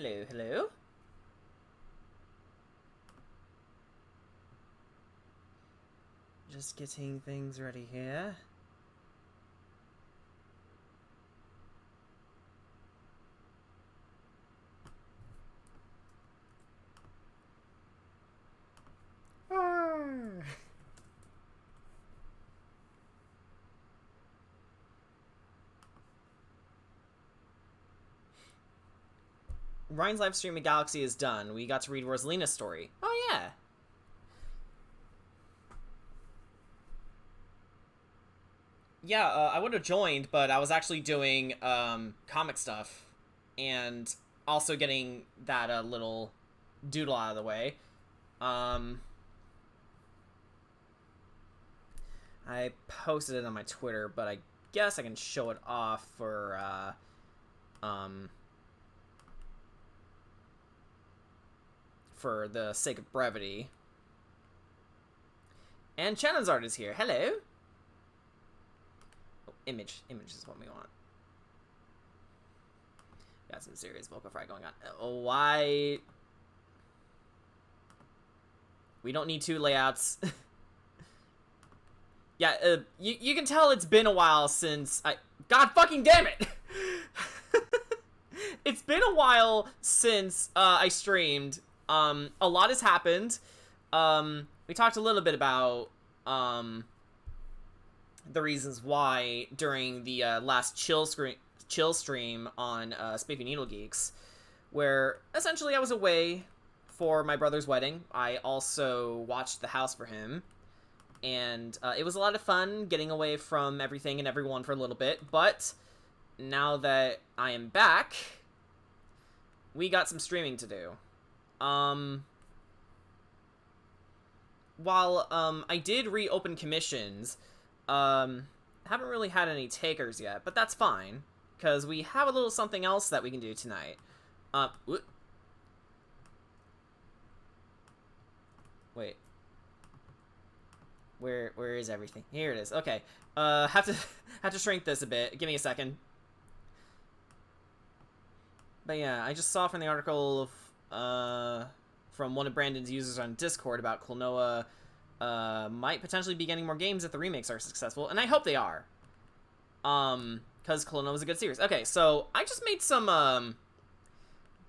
Hello, hello. Just getting things ready here. Ryan's live stream at Galaxy is done. We got to read Rosalina's story. Oh, yeah. Yeah, I would have joined, but I was actually doing comic stuff and also getting that little doodle out of the way. I posted it on my Twitter, but I guess I can show it off for the sake of brevity. And Shannon's art is here. Hello. Oh, image is what we want. Got some serious vocal fry going on. Why? We don't need two layouts. Yeah, you can tell it's been a while since I... God fucking damn it! It's been a while since I streamed. A lot has happened. We talked a little bit about the reasons why during the last chill stream on Spiffy Needle Geeks, where essentially I was away for my brother's wedding. I also watched the house for him, and it was a lot of fun getting away from everything and everyone for a little bit. But now that I am back, we got some streaming to do. While I did reopen commissions, haven't really had any takers yet, but that's fine, because we have a little something else that we can do tonight. Wait. Where is everything? Here it is. Okay. Have to shrink this a bit. Give me a second. But yeah, I just saw from the article from one of Brandon's users on Discord about Klonoa might potentially be getting more games if the remakes are successful, and I hope they are. Because Klonoa was a good series. Okay, so I just made some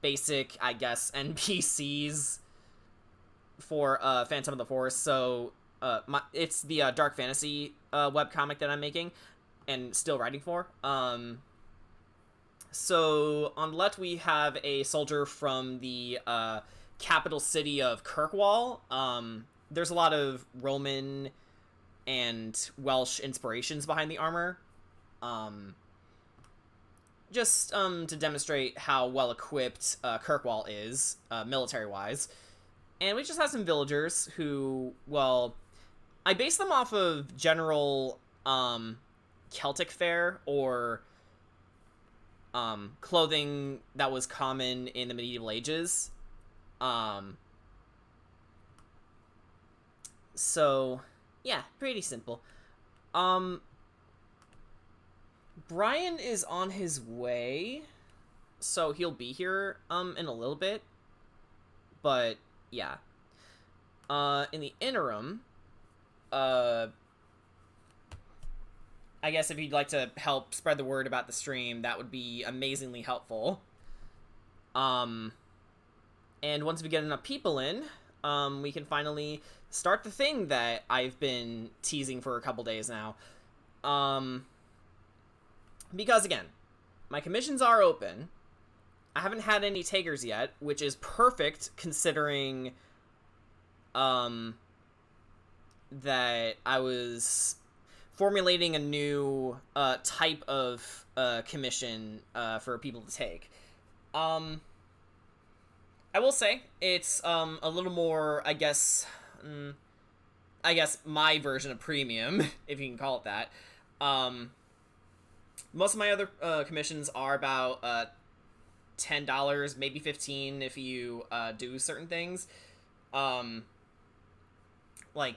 basic, I guess, NPCs for Phantom of the Forest. So it's the Dark Fantasy webcomic that I'm making and still writing for. So on the left we have a soldier from the capital city of Kirkwall. There's a lot of Roman and Welsh inspirations behind the armor. Just to demonstrate how well equipped Kirkwall is, military-wise. And we just have some villagers who, well, I based them off of general Celtic fare or clothing that was common in the medieval ages. So, yeah, pretty simple. Brian is on his way, so he'll be here in a little bit. But yeah. In the interim, I guess if you'd like to help spread the word about the stream, that would be amazingly helpful. And once we get enough people in, we can finally start the thing that I've been teasing for a couple days now. Because again, my commissions are open. I haven't had any takers yet, which is perfect considering that I was formulating a new type of commission for people to take. I will say it's a little more, I guess my version of premium, if you can call it that. Most of my other commissions are about $10, maybe $15 if you do certain things. Like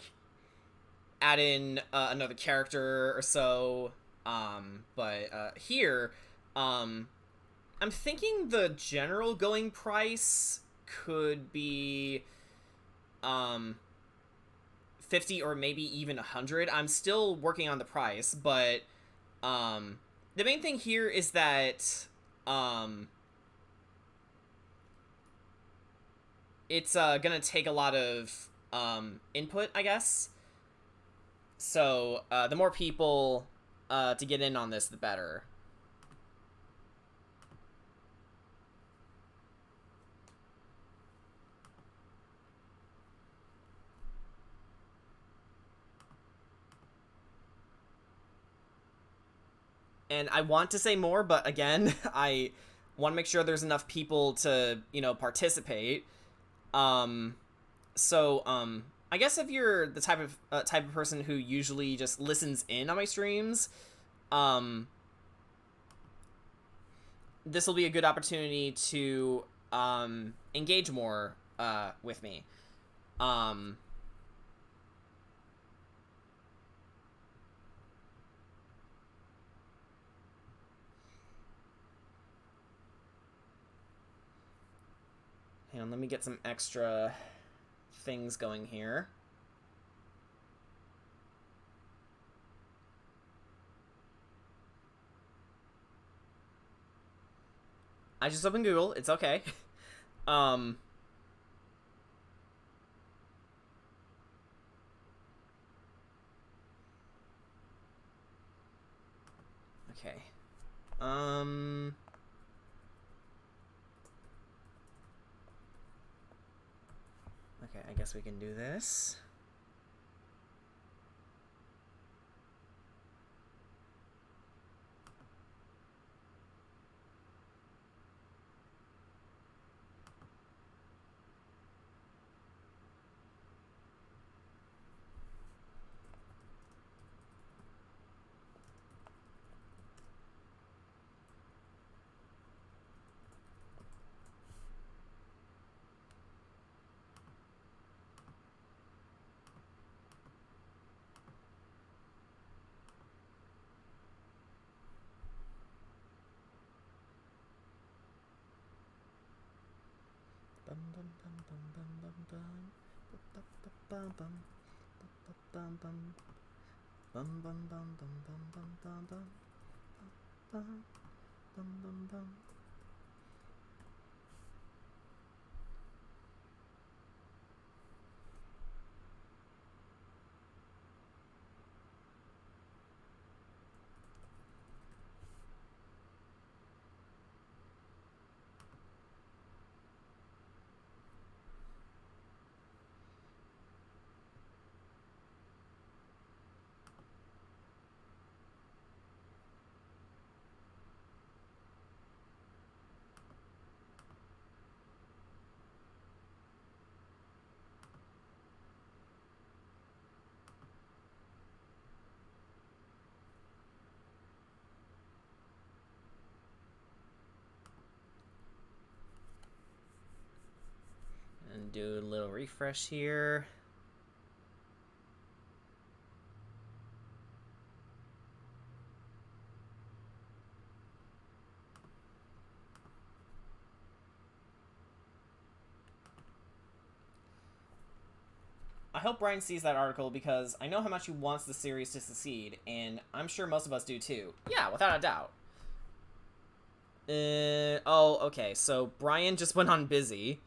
add in another character or so. But here, I I'm thinking the general going price could be 50 or maybe even 100. I'm still working on the price, but the main thing here is that it's gonna take a lot of input, I guess. So the more people to get in on this, the better. And I want to say more, but again, I want to make sure there's enough people to, participate. I guess if you're the type of person who usually just listens in on my streams, this will be a good opportunity to engage more with me. Hang on, let me get some extra things going here. I just opened Google. It's okay. Okay. Okay, I guess we can do this. And do a little refresh here. I hope Brian sees that article because I know how much he wants the series to succeed, and I'm sure most of us do too. Yeah, without a doubt. Oh, okay, so Brian just went on busy.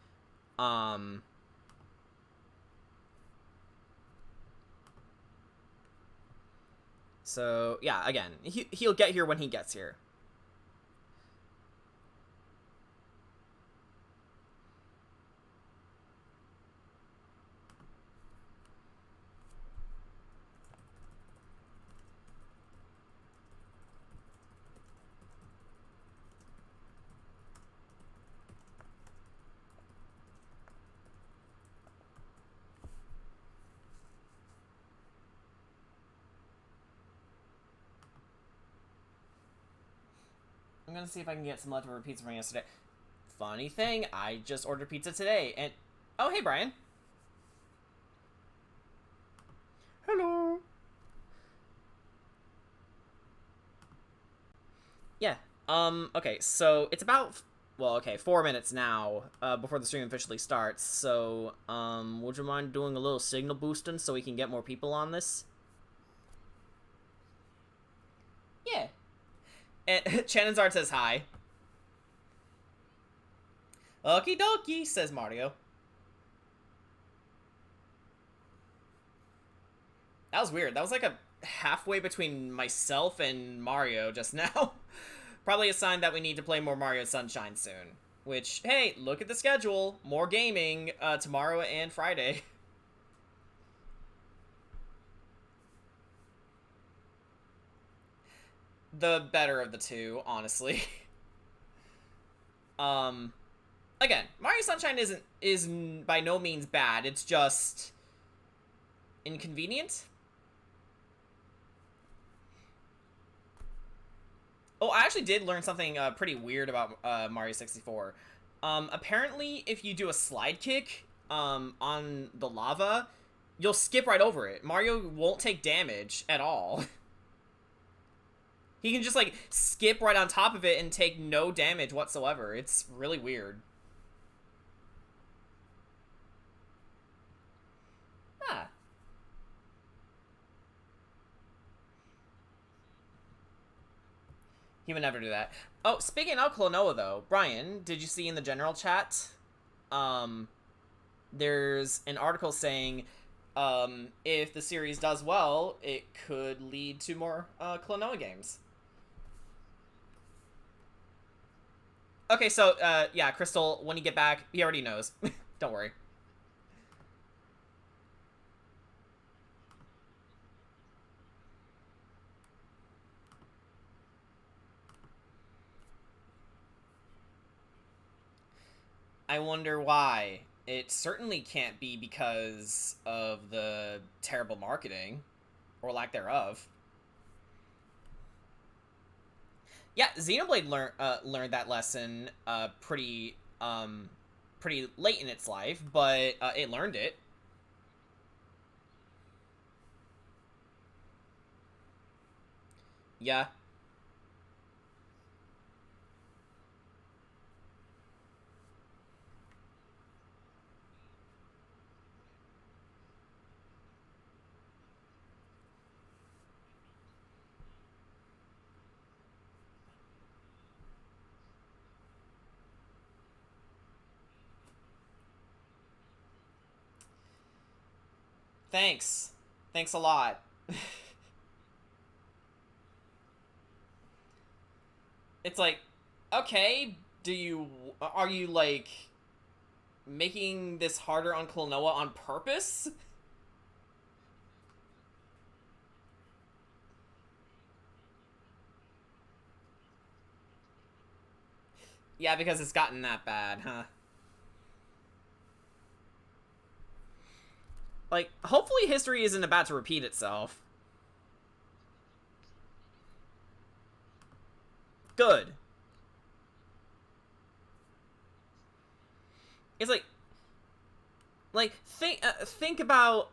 So, yeah, again, he'll get here when he gets here. I'm gonna see if I can get some leftover pizza from yesterday. Funny thing, I just ordered pizza today, and... Oh, hey, Brian. Hello. Yeah, Okay, so it's about, well, okay, 4 minutes now, before the stream officially starts, so, would you mind doing a little signal boosting so we can get more people on this? Yeah. And Chanonzard says hi. Okie dokie, says Mario. That was weird. That was like a halfway between myself and Mario just now. Probably a sign that we need to play more Mario Sunshine soon. Which, hey, look at the schedule. More gaming tomorrow and Friday. The better of the two, honestly. um, Again, Mario Sunshine is by no means bad. It's just inconvenient. Oh, I actually did learn something pretty weird about Mario 64. Apparently, if you do a slide kick on the lava, you'll skip right over it. Mario won't take damage at all. He can just, like, skip right on top of it and take no damage whatsoever. It's really weird. Ah. He would never do that. Oh, speaking of Klonoa, though, Brian, did you see in the general chat? There's an article saying, if the series does well, it could lead to more Klonoa games. Okay, so, yeah, Crystal, when you get back, he already knows. Don't worry. I wonder why. It certainly can't be because of the terrible marketing, or lack thereof. Yeah, Xenoblade learned that lesson pretty late in its life, but it learned it. Yeah. Thanks. Thanks a lot. It's like, okay, are you like making this harder on Klonoa on purpose? Yeah, because it's gotten that bad, huh? Like, hopefully history isn't about to repeat itself. Good. It's think about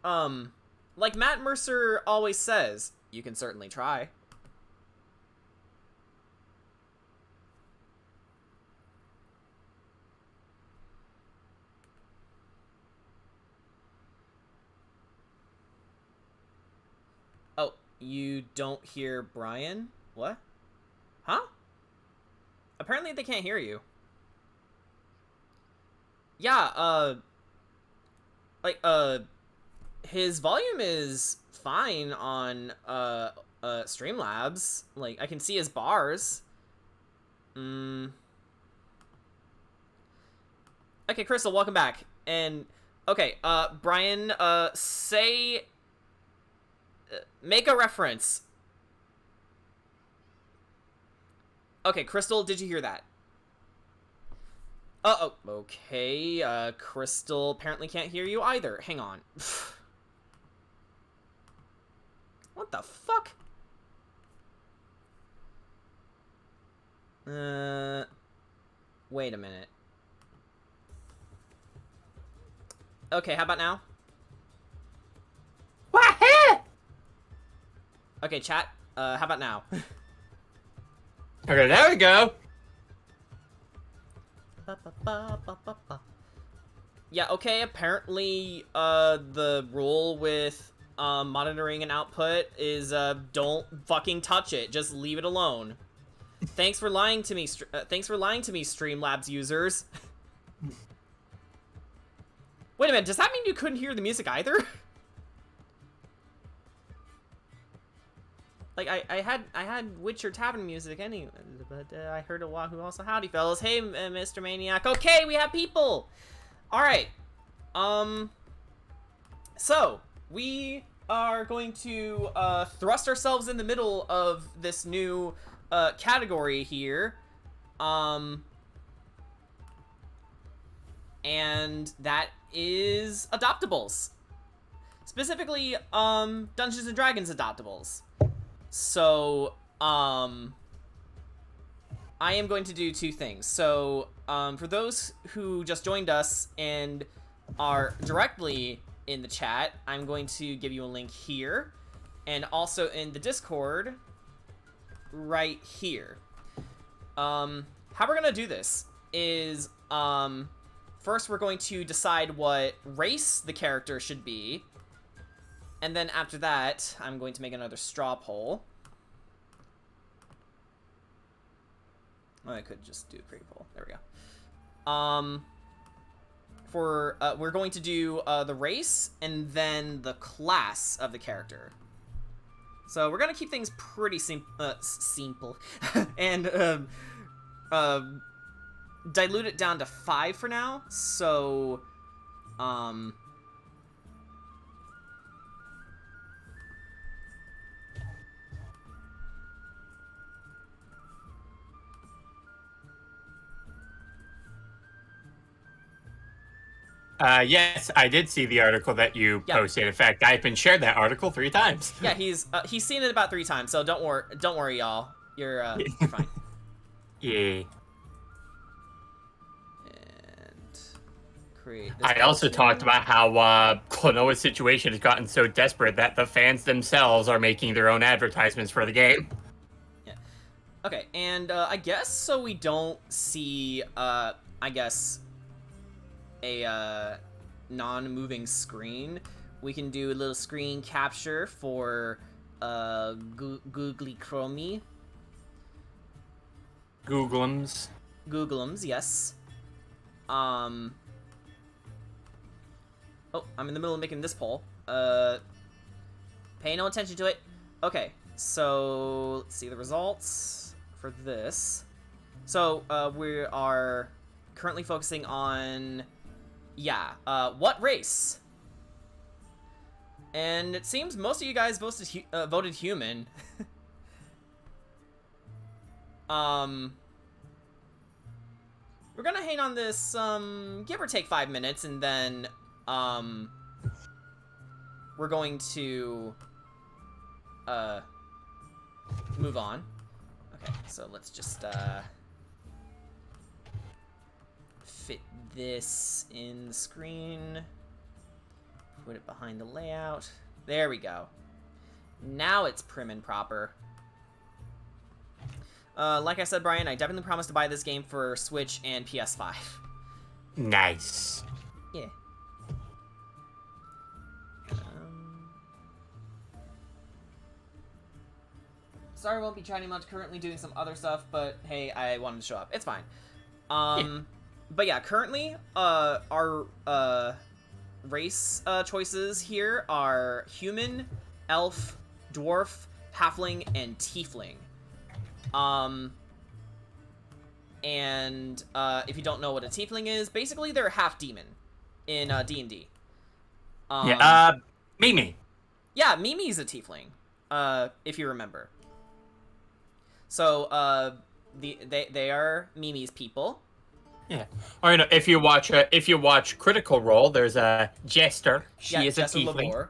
um like Matt Mercer always says, you can certainly try. Oh, you don't hear Brian? What? Huh? Apparently they can't hear you. Yeah, like, his volume is fine on, Streamlabs. Like, I can see his bars. Okay, Crystal, welcome back. And, okay, Brian, say, make a reference. Okay, Crystal, did you hear that? Oh, okay, Crystal apparently can't hear you either. Hang on. What the fuck? Wait a minute. Okay, how about now? Okay, chat, how about now? Okay, there we go. Ba, ba, ba, ba, ba, ba. Yeah, okay, apparently, the rule with, monitoring and output is, don't fucking touch it. Just leave it alone. Thanks for lying to me, Streamlabs users. Wait a minute, does that mean you couldn't hear the music either? Like, I had Witcher Tavern music anyway, but, I heard a Wahoo also. Howdy, fellas. Hey, Mr. Maniac. Okay, we have people! Alright. So, we are going to, thrust ourselves in the middle of this new, category here. And that is adoptables. Specifically, Dungeons and Dragons adoptables. So, I am going to do two things. So, for those who just joined us and are directly in the chat, I'm going to give you a link here, and also in the Discord, right here. How we're gonna do this is, first we're going to decide what race the character should be, and then after that, I'm going to make another straw poll. Oh, I could just do a create poll. There we go. We're going to do, the race, and then the class of the character. So we're gonna keep things pretty simple. And, dilute it down to 5 for now, so, Yes, I did see the article that you posted. In fact, I've been shared that article 3 times. Yeah, he's seen it about 3 times, so don't worry, y'all. You're fine. Yeah. And create this I also talked about how Klonoa's situation has gotten so desperate that the fans themselves are making their own advertisements for the game. Yeah. Okay, and I guess so we don't see I guess a non-moving screen, we can do a little screen capture for Googly Chromie. Googlems, yes. Oh, I'm in the middle of making this poll. Pay no attention to it. Okay, so let's see the results for this. So we are currently focusing on, what race? And it seems most of you guys voted human. We're gonna hang on this, give or take 5 minutes, and then, we're going to, move on. Okay, so let's just, fit this in the screen. Put it behind the layout. There we go. Now it's prim and proper. Like I said, Brian, I definitely promised to buy this game for Switch and PS5. Nice. Yeah. Sorry, I won't be chatting much. Currently doing some other stuff, but hey, I wanted to show up. It's fine. But yeah, currently, our race choices here are human, elf, dwarf, halfling, and tiefling. And if you don't know what a tiefling is, basically they're a half demon in D&D. Mimi. Yeah, Mimi's a tiefling, if you remember. So they are Mimi's people. Yeah. Or if you watch Critical Role, there's a Jester. She is Jester a tiefling.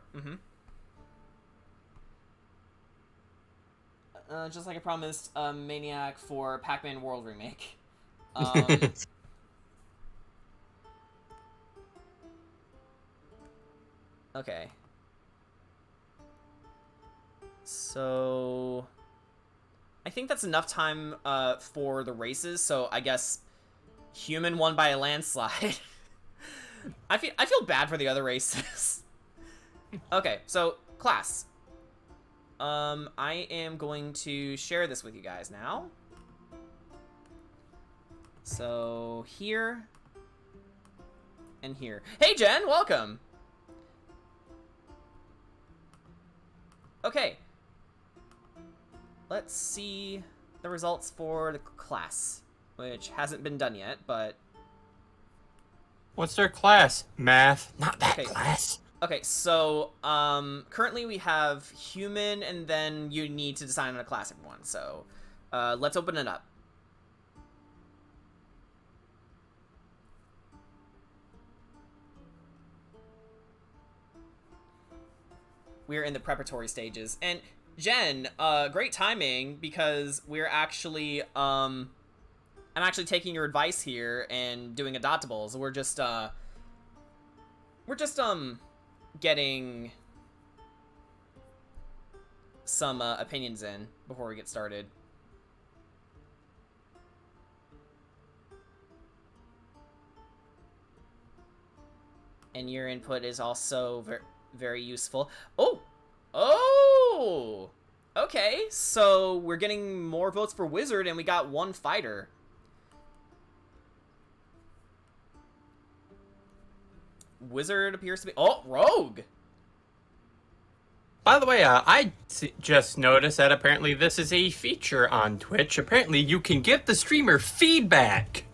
Just like I promised, Maniac for Pac-Man World Remake. Okay. So I think that's enough time for the races, so I guess human won by a landslide. I feel bad for the other races. Okay, so class. I am going to share this with you guys now. So here and here. Hey Jen, welcome. Okay. Let's see the results for the class, which hasn't been done yet, but... What's their class? Math. Not that Okay. class. Okay, so, currently we have human, and then you need to decide on a class, everyone. So, let's open it up. We're in the preparatory stages, and Jen, great timing, because we're actually, I'm actually taking your advice here and doing adoptables. We're just getting some opinions in before we get started. And your input is also very useful. Oh! Okay, so we're getting more votes for Wizard, and we got one fighter. Wizard appears to be... Oh, Rogue! By the way, I just noticed that apparently this is a feature on Twitch. Apparently you can give the streamer feedback.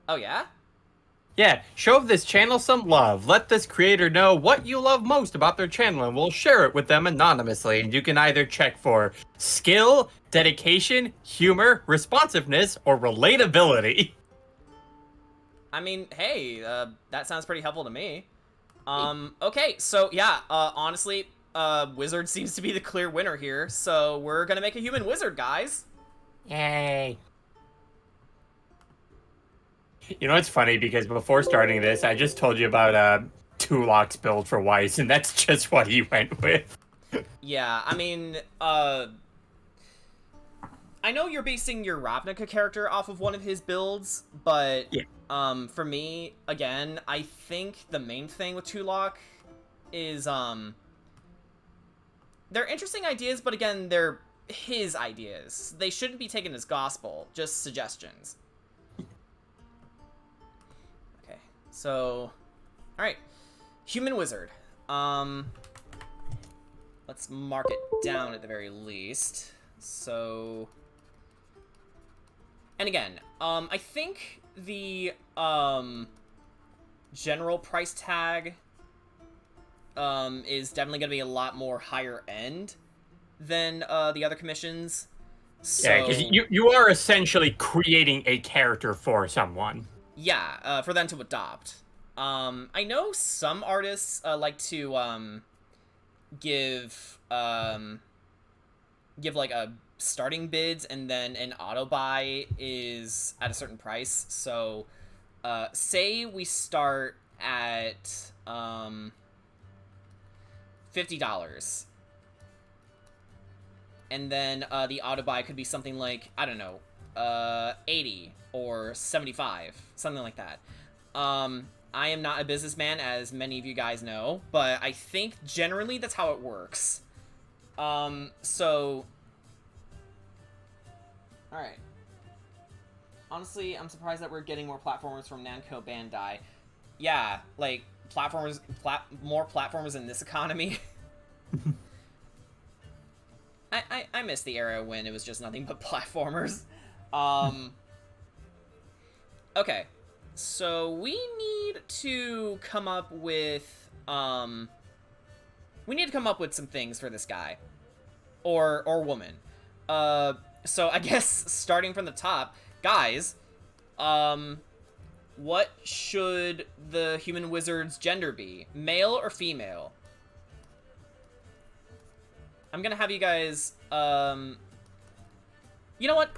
Oh, yeah? Yeah, show this channel some love. Let this creator know what you love most about their channel, and we'll share it with them anonymously. And you can either check for skill, dedication, humor, responsiveness, or relatability. I mean, hey, that sounds pretty helpful to me. Okay, so yeah, honestly, Wizard seems to be the clear winner here, so we're gonna make a human wizard, guys. Yay. You know, it's funny because before starting this, I just told you about Tulok's build for Weiss, and that's just what he went with. Yeah, I mean, I know you're basing your Ravnica character off of one of his builds, but yeah. For me, again, I think the main thing with Tulok is, they're interesting ideas, but again, they're his ideas. They shouldn't be taken as gospel, just suggestions. Okay, so, alright, human wizard. Let's mark it down at the very least. So, and again, I think the general price tag is definitely going to be a lot more higher end than the other commissions. So, yeah, because you are essentially creating a character for someone. Yeah, for them to adopt. I know some artists like to give like a starting bids, and then an auto buy is at a certain price. So say we start at $50, and then the auto buy could be something like, I don't know, 80 or 75, something like that. I am not a businessman, as many of you guys know, but I think generally that's how it works. So, alright. Honestly, I'm surprised that we're getting more platformers from Namco Bandai. Yeah, like, more platformers in this economy. I miss the era when it was just nothing but platformers. Okay. So, we need to come up with, we need to come up with some things for this guy. Or woman. So I guess starting from the top, guys, what should the human wizard's gender be? Male or female? I'm gonna have you guys, you know what?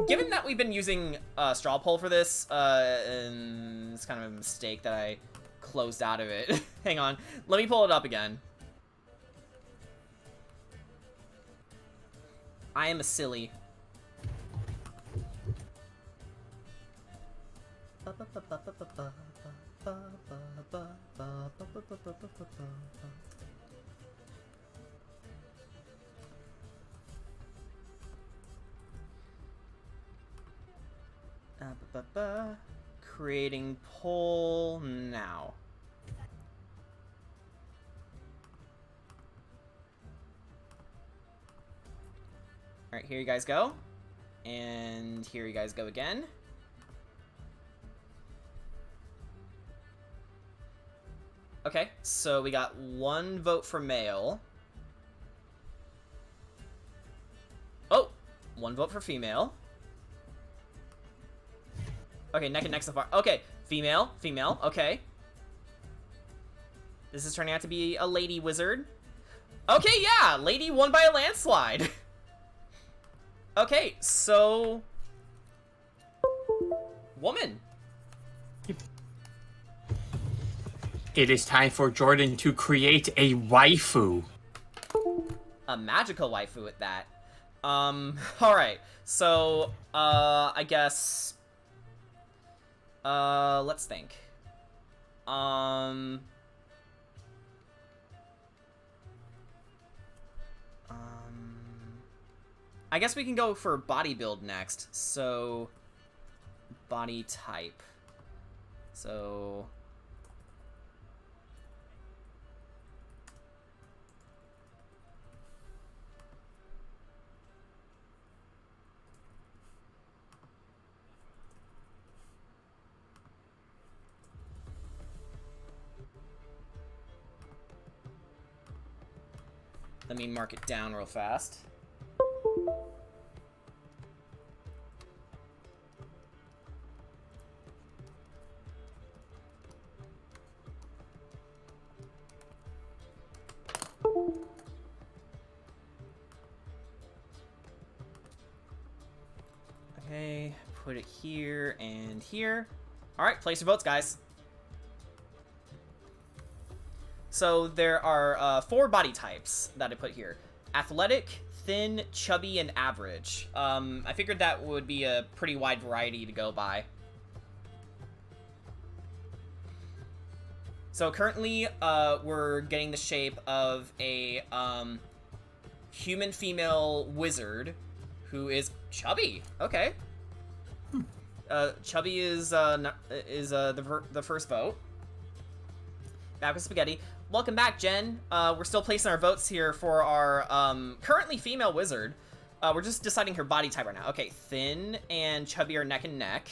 Given that we've been using straw poll for this, and it's kind of a mistake that I closed out of it. Hang on, let me pull it up again. I am a silly. Creating poll now. Alright, here you guys go. And here you guys go again. Okay, so we got 1 vote for male. Oh! 1 vote for female. Okay, neck and neck so far. Okay, female, female, okay. This is turning out to be a lady wizard. Okay, yeah, lady won by a landslide. Okay, so... woman. It is time for Jordan to create a waifu. A magical waifu at that. Alright. So, I guess... let's think. I guess we can go for body build next. So, body type. So... let me mark it down real fast. Okay, put it here and here. Alright, place your votes, guys. So there are 4 body types that I put here. Athletic, thin, chubby, and average. I figured that would be a pretty wide variety to go by. So currently, we're getting the shape of a human female wizard who is chubby. Okay. Chubby is the first vote. Back with spaghetti. Welcome back, Jen. We're still placing our votes here for our currently female wizard. We're just deciding her body type right now. Okay, thin and chubby are neck and neck.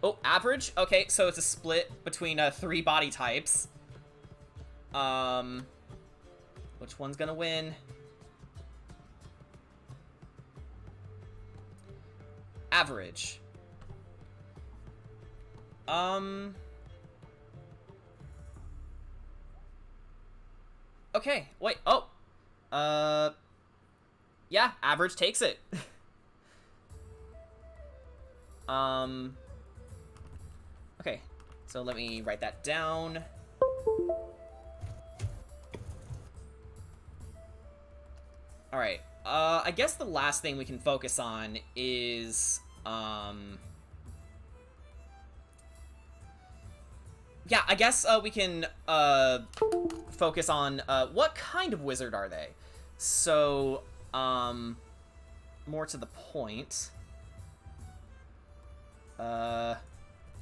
Oh, average? Okay, so it's a split between 3 body types. Which one's gonna win? Average. Okay, wait, oh. Yeah, average takes it. Okay, so let me write that down. Alright, I guess the last thing we can focus on is, yeah, I guess we can focus on what kind of wizard are they? So, more to the point.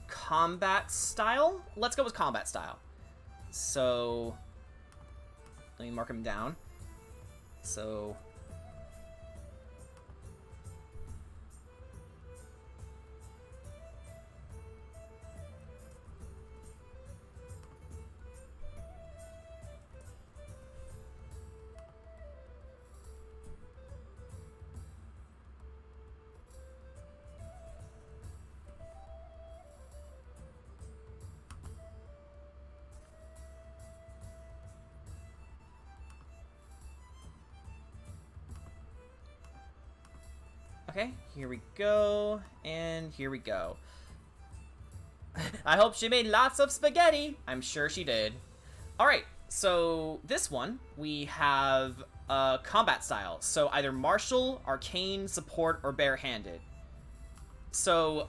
Combat style? Let's go with combat style. So, let me mark them down. So... okay, here we go, and here we go. I hope she made lots of spaghetti. I'm sure she did. Alright, so this one, we have combat style. So either martial, arcane, support, or barehanded. So,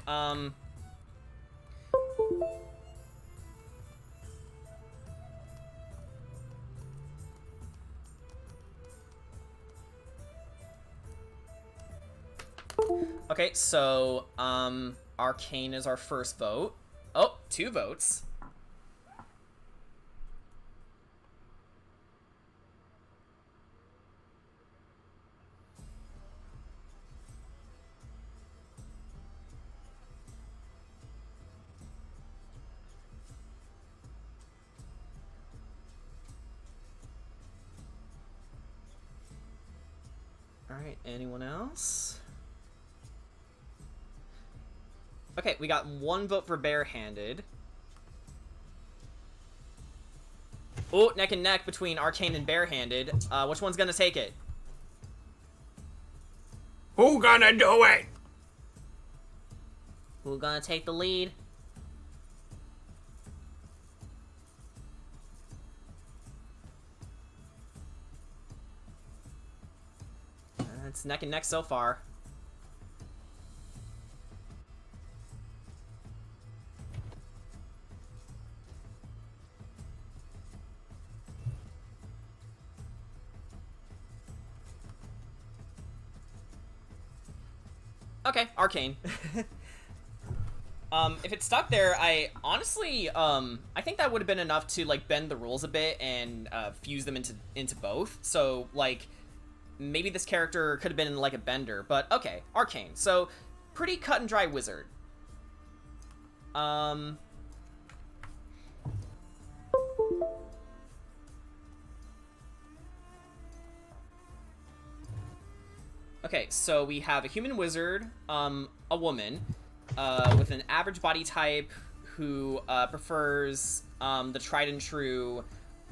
okay, so, arcane is our first vote. Oh, 2 votes. Alright, anyone else? Okay, we got 1 vote for barehanded. Oh, neck and neck between arcane and barehanded. Which one's gonna take it? Who gonna do it? Who gonna take the lead? It's neck and neck so far. Okay, arcane. If it stuck there, I honestly, I think that would have been enough to, like, bend the rules a bit and, fuse them into both. So, like, maybe this character could have been, like, a bender, but okay, arcane. So, pretty cut and dry wizard. Okay, so we have a human wizard, a woman, with an average body type who prefers the tried and true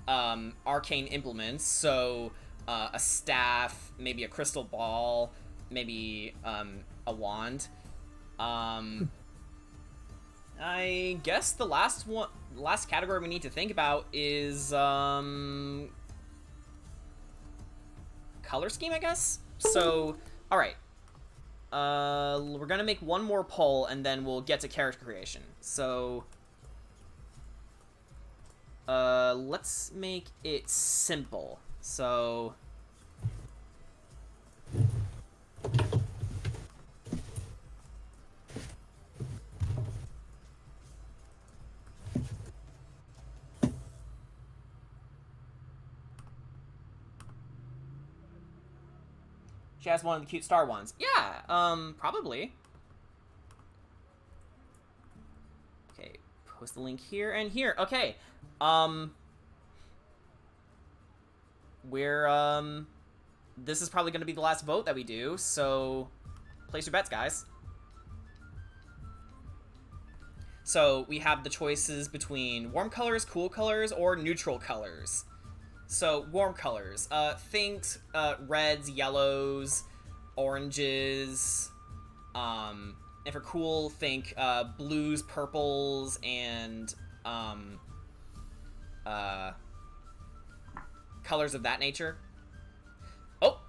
arcane implements. So a staff, maybe a crystal ball, maybe a wand. I guess the last category we need to think about is color scheme, I guess. So, all right. We're gonna make one more poll, and then we'll get to character creation. So, let's make it simple. So, she has one of the cute star ones. Yeah, probably. Okay, post the link here and here. Okay, this is probably going to be the last vote that we do, so place your bets, guys. So we have the choices between warm colors, cool colors, or neutral colors. So warm colors, think reds, yellows, oranges, and for cool, think blues, purples, and colors of that nature. Oh,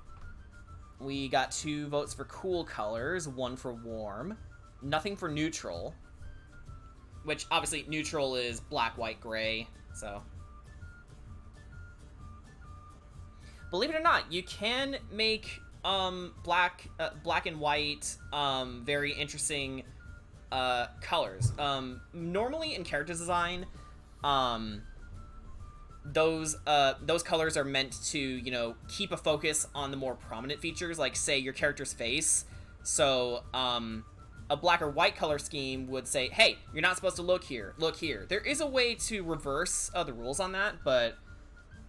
we got 2 votes for cool colors, 1 for warm, nothing for neutral, which obviously neutral is black, white, gray, so. Believe it or not, you can make black and white very interesting colors. Normally in character design, those colors are meant to, you know, keep a focus on the more prominent features, like say your character's face. So a black or white color scheme would say, hey, you're not supposed to look here, look here. There is a way to reverse the rules on that, but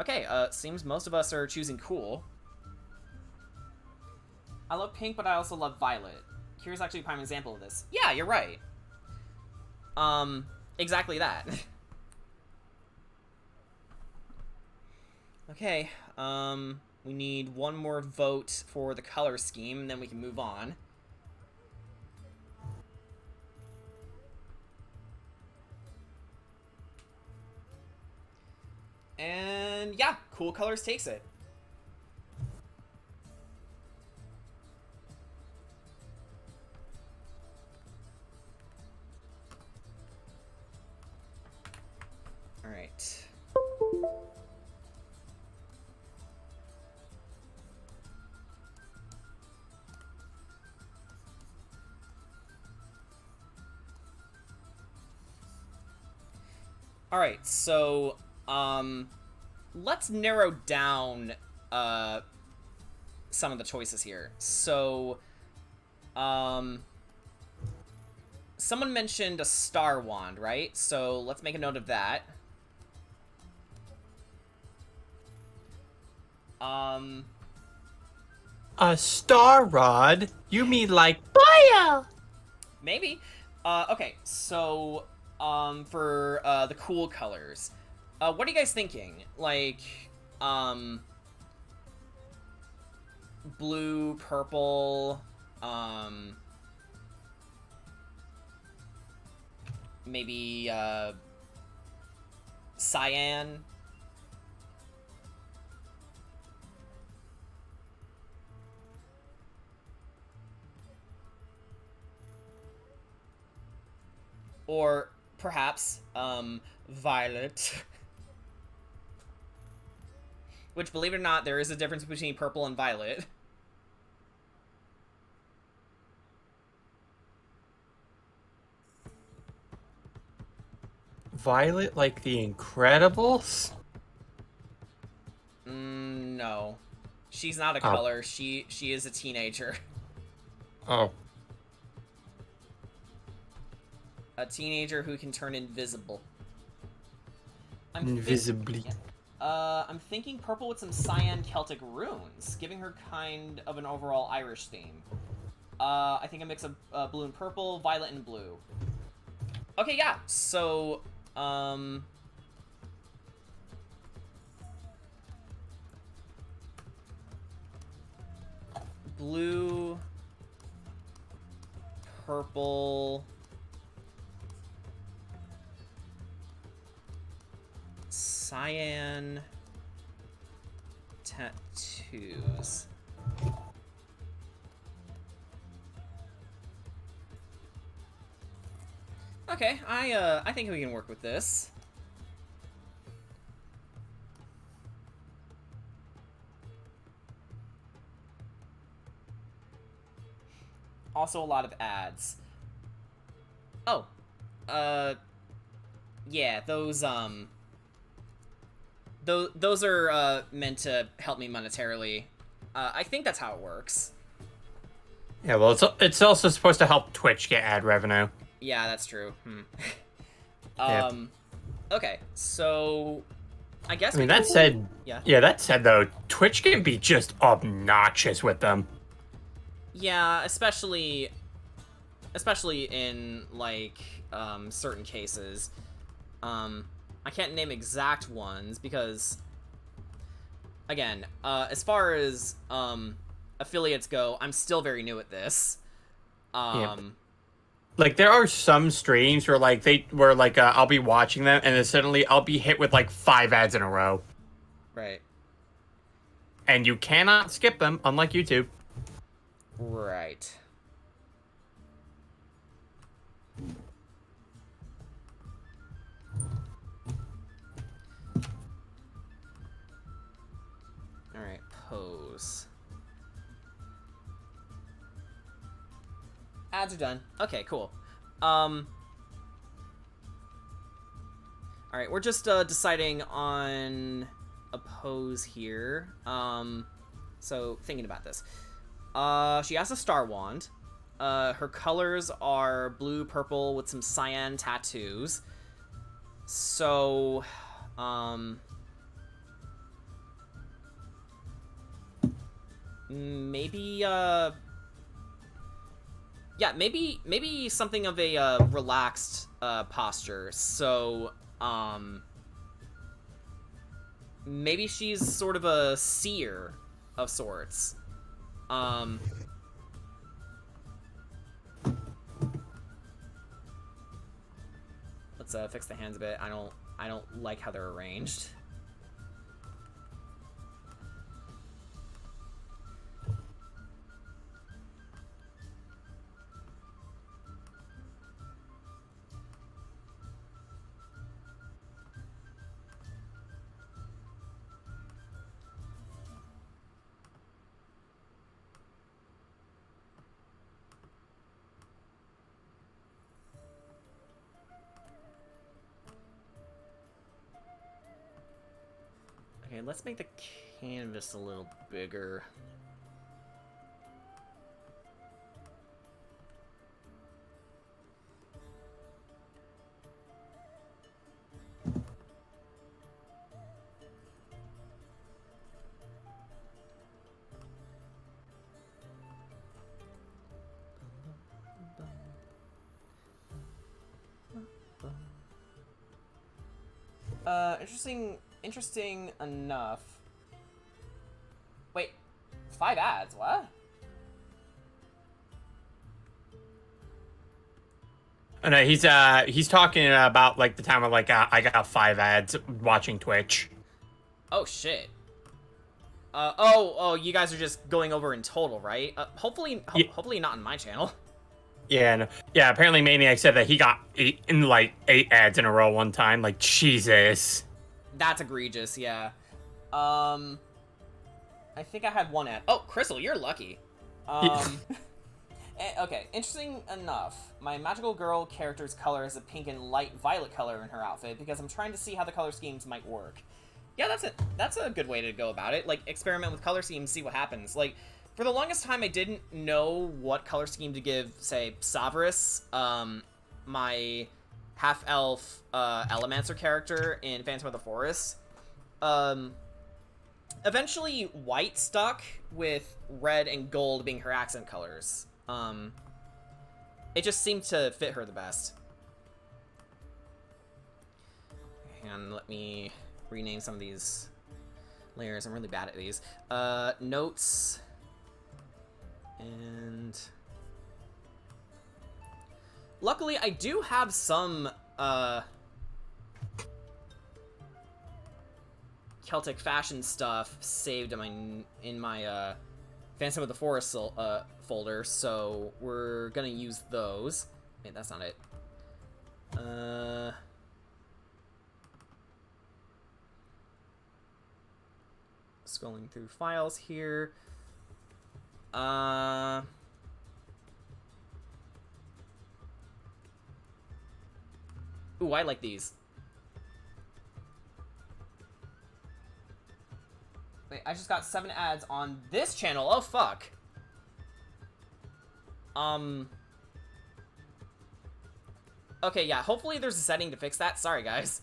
okay, seems most of us are choosing cool. I love pink, but I also love violet. Here's actually a prime example of this. Yeah, you're right. Exactly that. Okay, we need 1 more vote for the color scheme, and then we can move on. And yeah, cool colors takes it. All right, so let's narrow down uh some of the choices here. So um someone mentioned a star wand, right? So let's make a note of that. Um A star rod? You mean like fire? Maybe. Okay, so for the cool colors, what are you guys thinking? Like, um, blue, purple, um, maybe cyan. Or perhaps violet. Which, believe it or not, there is a difference between purple and violet. Violet like the Incredibles? No. She's not a Oh. color. She is a teenager. Oh. A teenager who can turn invisible. Invisibly. I'm thinking purple with some cyan Celtic runes, giving her kind of an overall Irish theme. I think a mix of blue and purple, violet and blue. Okay, yeah. So, blue, purple, cyan tattoos. Okay, I think we can work with this. Also a lot of ads. Oh. Yeah, those those are meant to help me monetarily. I think that's how it works. Yeah, well, it's also supposed to help Twitch get ad revenue. Yeah, that's true. Yeah. Okay, so I guess. I mean, that said, yeah. That said, though, Twitch can be just obnoxious with them. Yeah, especially in like certain cases. I can't name exact ones because, again, as far as affiliates go, I'm still very new at this. Like, there are some streams where I'll be watching them and then suddenly I'll be hit with like 5 ads in a row. Right. And you cannot skip them, unlike YouTube. Right. Alright, pose. Ads are done. Okay, cool. Alright, we're just deciding on a pose here. So thinking about this. She has a star wand. Her colors are blue, purple with some cyan tattoos. So, maybe, yeah, maybe something of a, relaxed, posture. So, maybe she's sort of a seer of sorts. Let's fix the hands a bit. I don't like how they're arranged. Okay, let's make the canvas a little bigger. Interesting enough. Wait, 5 ads, what? Oh, no, he's talking about like the time of like I got 5 ads watching Twitch. Oh shit. You guys are just going over in total, right? Hopefully not on my channel. Yeah, no, yeah. Apparently, Maniac said that he got 8 ads in a row one time. Like Jesus. That's egregious. Yeah. I think I had 1 ad. Oh, Crystal, you're lucky. Okay, interesting enough, my magical girl character's color is a pink and light violet color in her outfit because I'm trying to see how the color schemes might work. Yeah, that's a good way to go about it. Like, experiment with color schemes, see what happens. Like, for the longest time, I didn't know what color scheme to give, say, Savarus, my half-elf Elemancer character in Phantom of the Forest. Eventually, white stuck, with red and gold being her accent colors. It just seemed to fit her the best. And let me rename some of these layers. I'm really bad at these. Notes. And luckily, I do have some Celtic fashion stuff saved in my Phantom of the Forest folder, so we're gonna use those. Wait, that's not it. Scrolling through files here. Ooh, I like these. Wait, I just got 7 ads on this channel. Oh, fuck. Okay, yeah, hopefully there's a setting to fix that. Sorry, guys.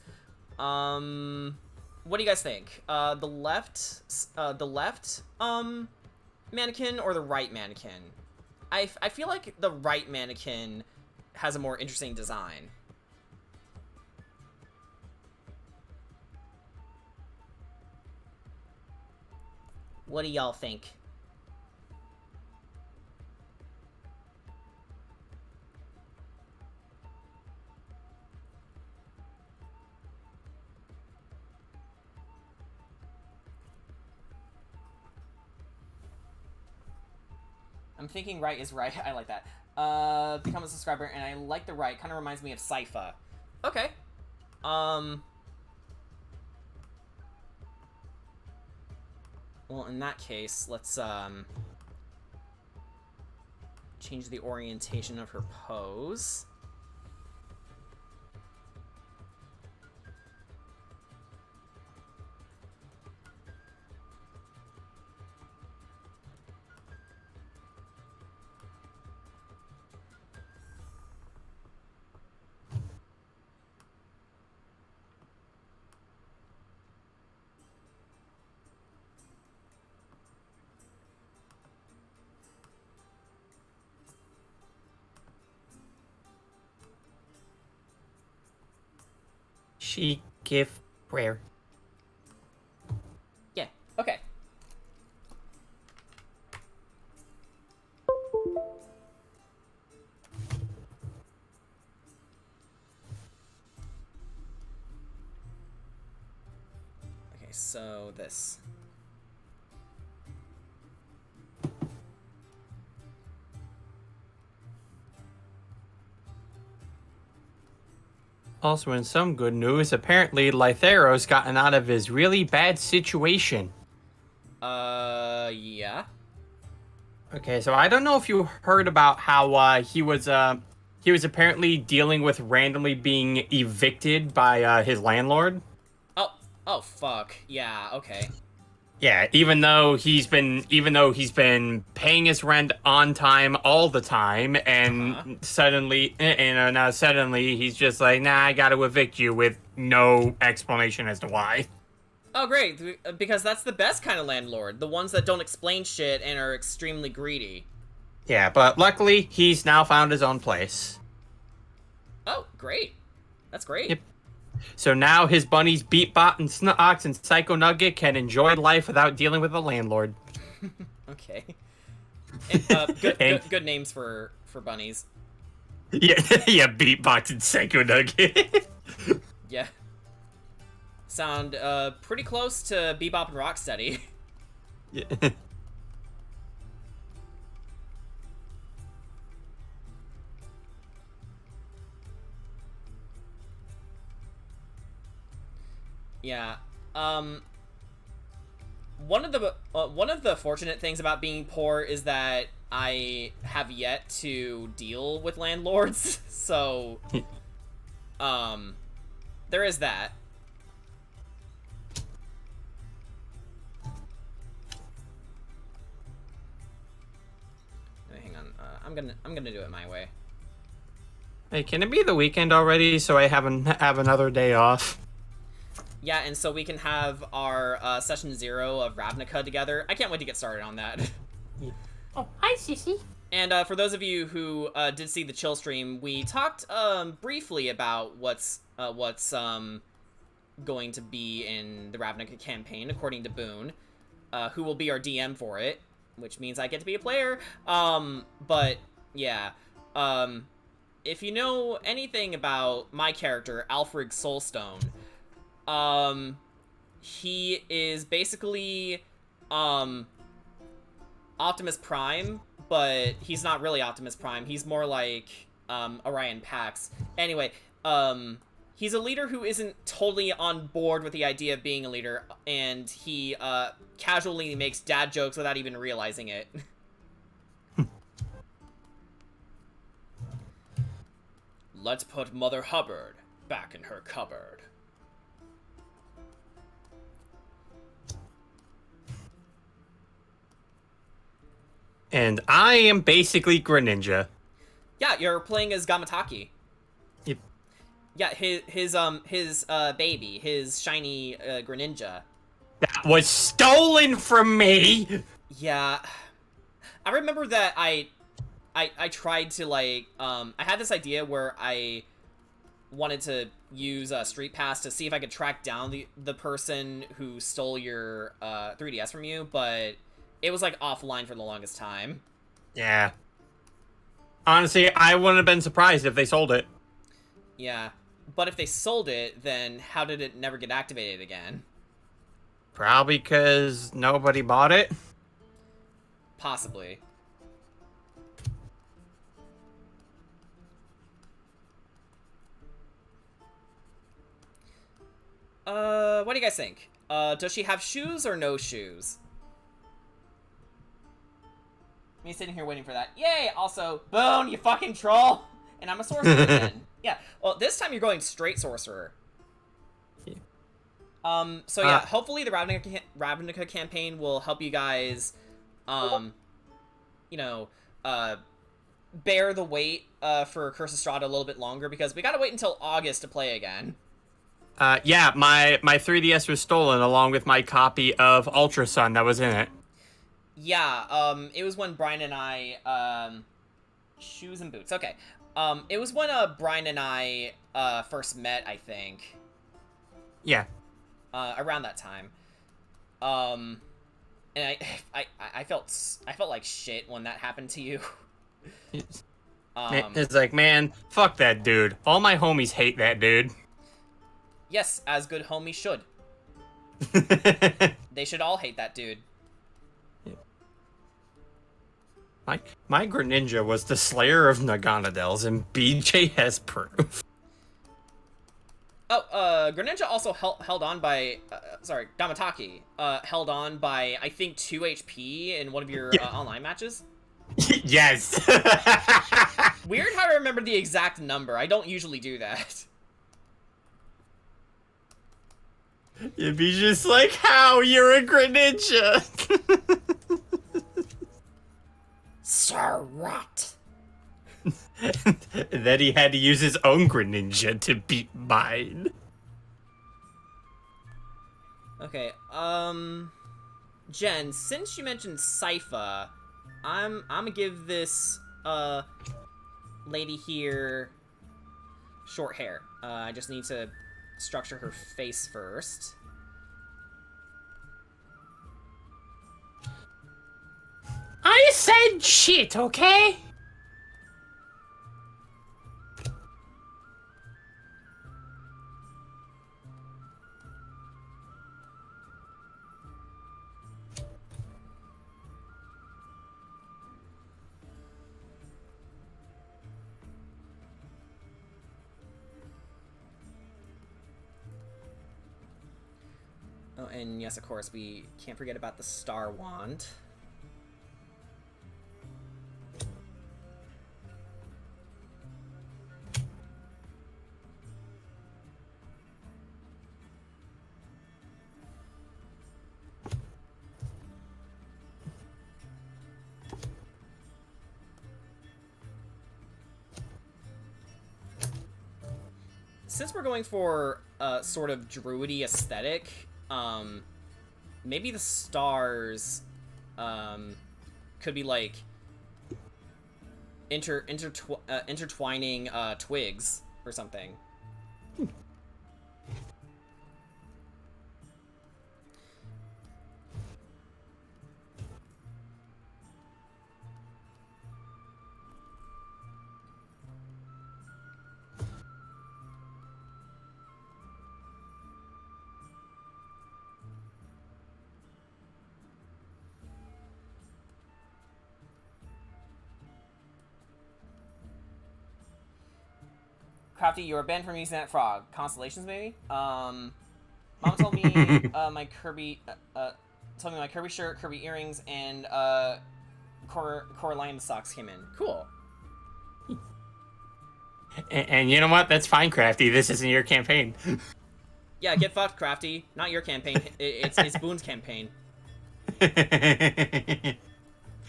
What do you guys think? The left mannequin or the right mannequin? I feel like the right mannequin has a more interesting design. What do y'all think? I'm thinking right is right. I like that. Become a subscriber, and I like the right. Kind of reminds me of Sypha. Okay. Well, in that case, let's, change the orientation of her pose. She give prayer. Yeah, okay. Okay, so this. Also, in some good news, apparently Lythero's gotten out of his really bad situation. Yeah. Okay, so I don't know if you heard about how he was apparently dealing with randomly being evicted by his landlord. Oh, Oh, fuck. Yeah, okay. Yeah, even though he's been paying his rent on time all the time, Uh-huh. and now suddenly he's just like, nah, I got to evict you with no explanation as to why. Oh, great, because that's the best kind of landlord. The ones that don't explain shit and are extremely greedy. Yeah, but luckily he's now found his own place. Oh, great. That's great. Yep. So now his bunnies Beatbot and Snox and Psycho Nugget can enjoy life without dealing with a landlord. Okay. And, good, And good names for bunnies. yeah, yeah, Beatbox and Psycho Nugget. Yeah. Sound pretty close to Bebop and Rocksteady. Yeah. Yeah. Um one of the fortunate things about being poor is that I have yet to deal with landlords. So there is that. Hang on. I'm gonna do it my way. Hey, can it be the weekend already so I have another day off? Yeah, and so we can have our session 0 of Ravnica together. I can't wait to get started on that. Oh, hi, Sissy. And for those of you who did see the chill stream, we talked briefly about what's going to be in the Ravnica campaign, according to Boone, who will be our DM for it, which means I get to be a player. But yeah, if you know anything about my character, Alfred Soulstone, he is basically Optimus Prime, but he's not really Optimus Prime. He's more like Orion Pax. Anyway, he's a leader who isn't totally on board with the idea of being a leader, and he casually makes dad jokes without even realizing it. Let's put Mother Hubbard back in her cupboard. And I am basically Greninja. Yeah, you're playing as Gamataki. Yep. Yeah, his baby, his shiny Greninja. That was stolen from me! Yeah. I remember that I tried to, like, I had this idea where I wanted to use Street Pass to see if I could track down the person who stole your 3DS from you, but it was, like, offline for the longest time. Yeah. Honestly, I wouldn't have been surprised if they sold it. Yeah. But if they sold it, then how did it never get activated again? Probably because nobody bought it. Possibly. What do you guys think? Does she have shoes or no shoes? Me sitting here waiting for that. Yay! Also, Boone, you fucking troll! And I'm a sorcerer again. Yeah. Well, this time you're going straight sorcerer. Yeah. So yeah, hopefully the Ravnica campaign will help you guys, you know, bear the weight, for Curse of Strahd a little bit longer, because we gotta wait until August to play again. Yeah, my 3DS was stolen along with my copy of Ultra Sun that was in it. Yeah, it was when Brian and I, shoes and boots, okay. It was when, Brian and I, first met, I think. Yeah. Around that time. And I felt like shit when that happened to you. It's like, man, fuck that dude. All my homies hate that dude. Yes, as good homies should. They should all hate that dude. My Greninja was the Slayer of Naganadels, and BJ has proof. Oh, Greninja also held on by, sorry, Gamataki, held on by, I think, 2 HP in one of your online matches? Yes! Weird how I remember the exact number. I don't usually do that. You'd be just like, how? You're a Greninja! Sir, what? And then he had to use his own Greninja to beat mine. Okay, Jen, since you mentioned Sypha, I'm gonna give this, lady here short hair. I just need to structure her face first. I said shit, okay? Oh, and yes, of course, we can't forget about the Star Wand. Since we're going for a sort of druidy aesthetic, maybe the stars, could be like intertwining twigs or something. Crafty, you were banned from using that frog. Constellations, maybe? Mom told me my Kirby, told me my Kirby shirt, Kirby earrings, and Coraline socks came in. Cool. And you know what? That's fine, Crafty. This isn't your campaign. Yeah, get fucked, Crafty. Not your campaign. It's Boone's campaign.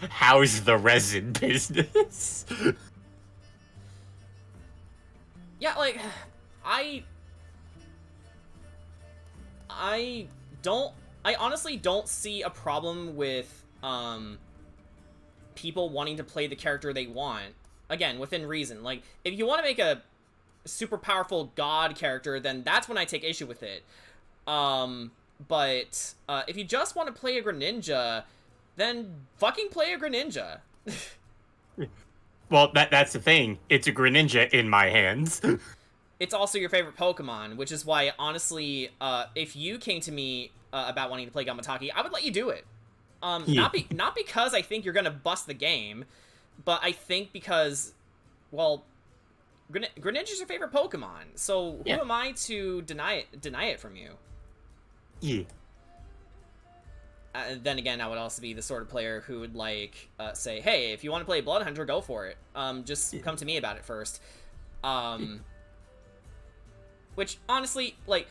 How's the resin business? Yeah, like, I honestly don't see a problem with, people wanting to play the character they want. Again, within reason. Like, if you want to make a super powerful god character, then that's when I take issue with it. But, if you just want to play a Greninja, then fucking play a Greninja. Well, that's the thing. It's a Greninja in my hands. It's also your favorite Pokemon, which is why, honestly, if you came to me about wanting to play Gamataki, I would let you do it. Yeah. Not because I think you're gonna bust the game, but I think because, well, Greninja's your favorite Pokemon, so who am I to deny it from you? Yeah. Then again, I would also be the sort of player who would, like, say, hey, if you want to play Blood Hunter, go for it. Just come to me about it first. Which, honestly, like,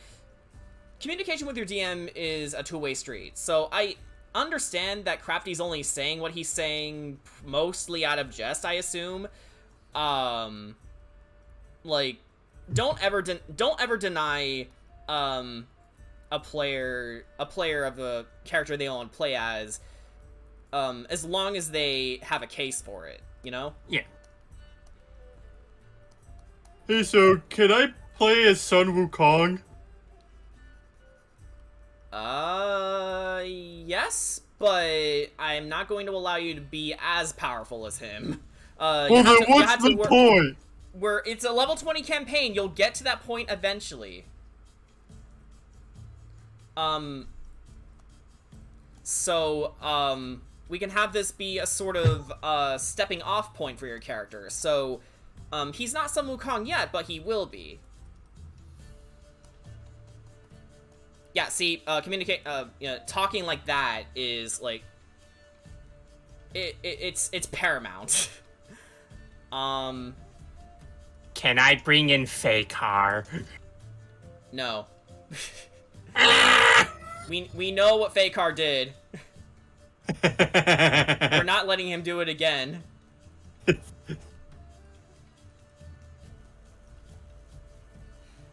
communication with your DM is a two-way street. So I understand that Crafty's only saying what he's saying mostly out of jest, I assume. Like, don't ever deny, a player of a character they want to play as long as they have a case for it, you know? Yeah. Hey, so can I play as Sun Wukong? Yes, but I'm not going to allow you to be as powerful as him. Well, then what's the point? Where it's a level 20 campaign, you'll get to that point eventually. So, we can have this be a sort of, stepping off point for your character. So, he's not Sun Wukong yet, but he will be. Yeah, see, you know, talking like that is, like, it's paramount. Can I bring in Fakar? No. We know what Fakar did. We're not letting him do it again.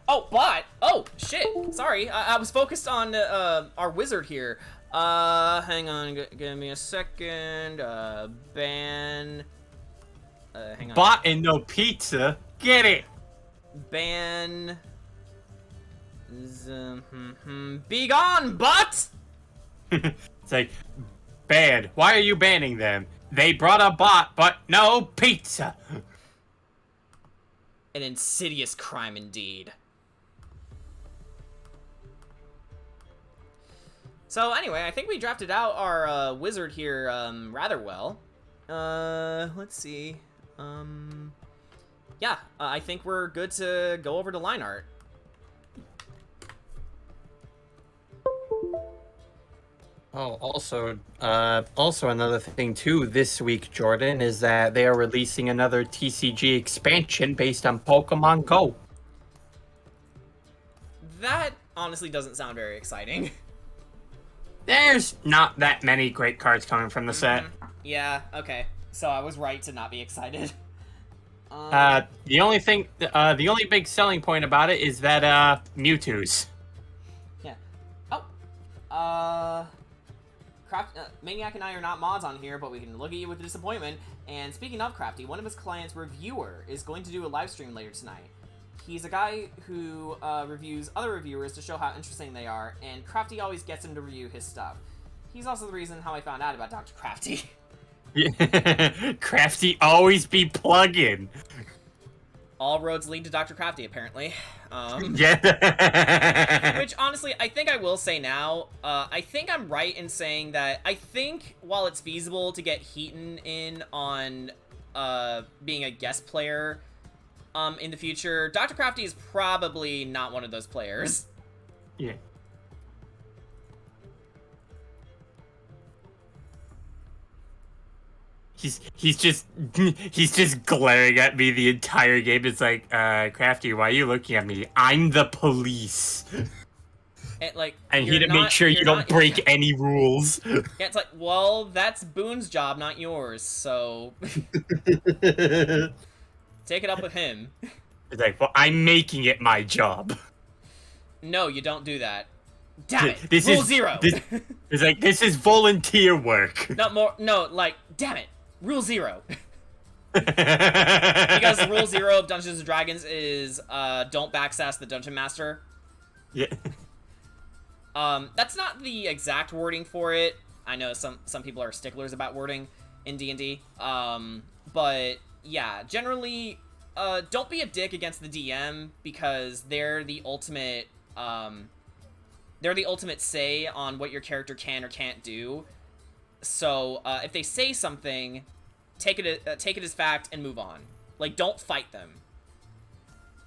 Oh, bot! Oh, shit! Sorry, I was focused on our wizard here. Hang on, give me a second. Ban. Hang on. Bot and no pizza. Get it? Ban. Be gone, bot! It's like, banned. Why are you banning them? They brought a bot, but no pizza. An insidious crime indeed. So anyway, I think we drafted out our wizard here rather well. Let's see. Yeah, I think we're good to go over to line art. Oh, also another thing too this week, Jordan, is that they are releasing another TCG expansion based on Pokemon Go. That honestly doesn't sound very exciting. There's not that many great cards coming from the set. Yeah, okay. So I was right to not be excited. The only big selling point about it is that Mewtwo's. Yeah. Oh. Maniac and I are not mods on here, but we can look at you with disappointment. And speaking of Crafty, one of his clients' reviewer is going to do a live stream later tonight. He's a guy who reviews other reviewers to show how interesting they are, and Crafty always gets him to review his stuff. He's also the reason how I found out about Dr. Crafty. Crafty always be plugging. All roads lead to Dr. Crafty, apparently. Yeah. Which, honestly, I think I will say now, I think I'm right in saying that I think while it's feasible to get Heaton in on being a guest player in the future, Dr. Crafty is probably not one of those players. Yeah. He's just glaring at me the entire game. It's like, Crafty, why are you looking at me? I'm the police. And he to make sure you don't break any rules. Yeah, it's like, well, that's Boone's job, not yours, so take it up with him. It's like, well, I'm making it my job. No, you don't do that. Damn it! This Rule is, 0! It's like, this is volunteer work. Damn it! Rule 0. Because Rule 0 of Dungeons & Dragons is, don't backsass the Dungeon Master. Yeah. That's not the exact wording for it. I know some people are sticklers about wording in D&D. But, yeah, generally, don't be a dick against the DM, because they're the ultimate say on what your character can or can't do. So, if they say something, take it as fact and move on. Like, don't fight them.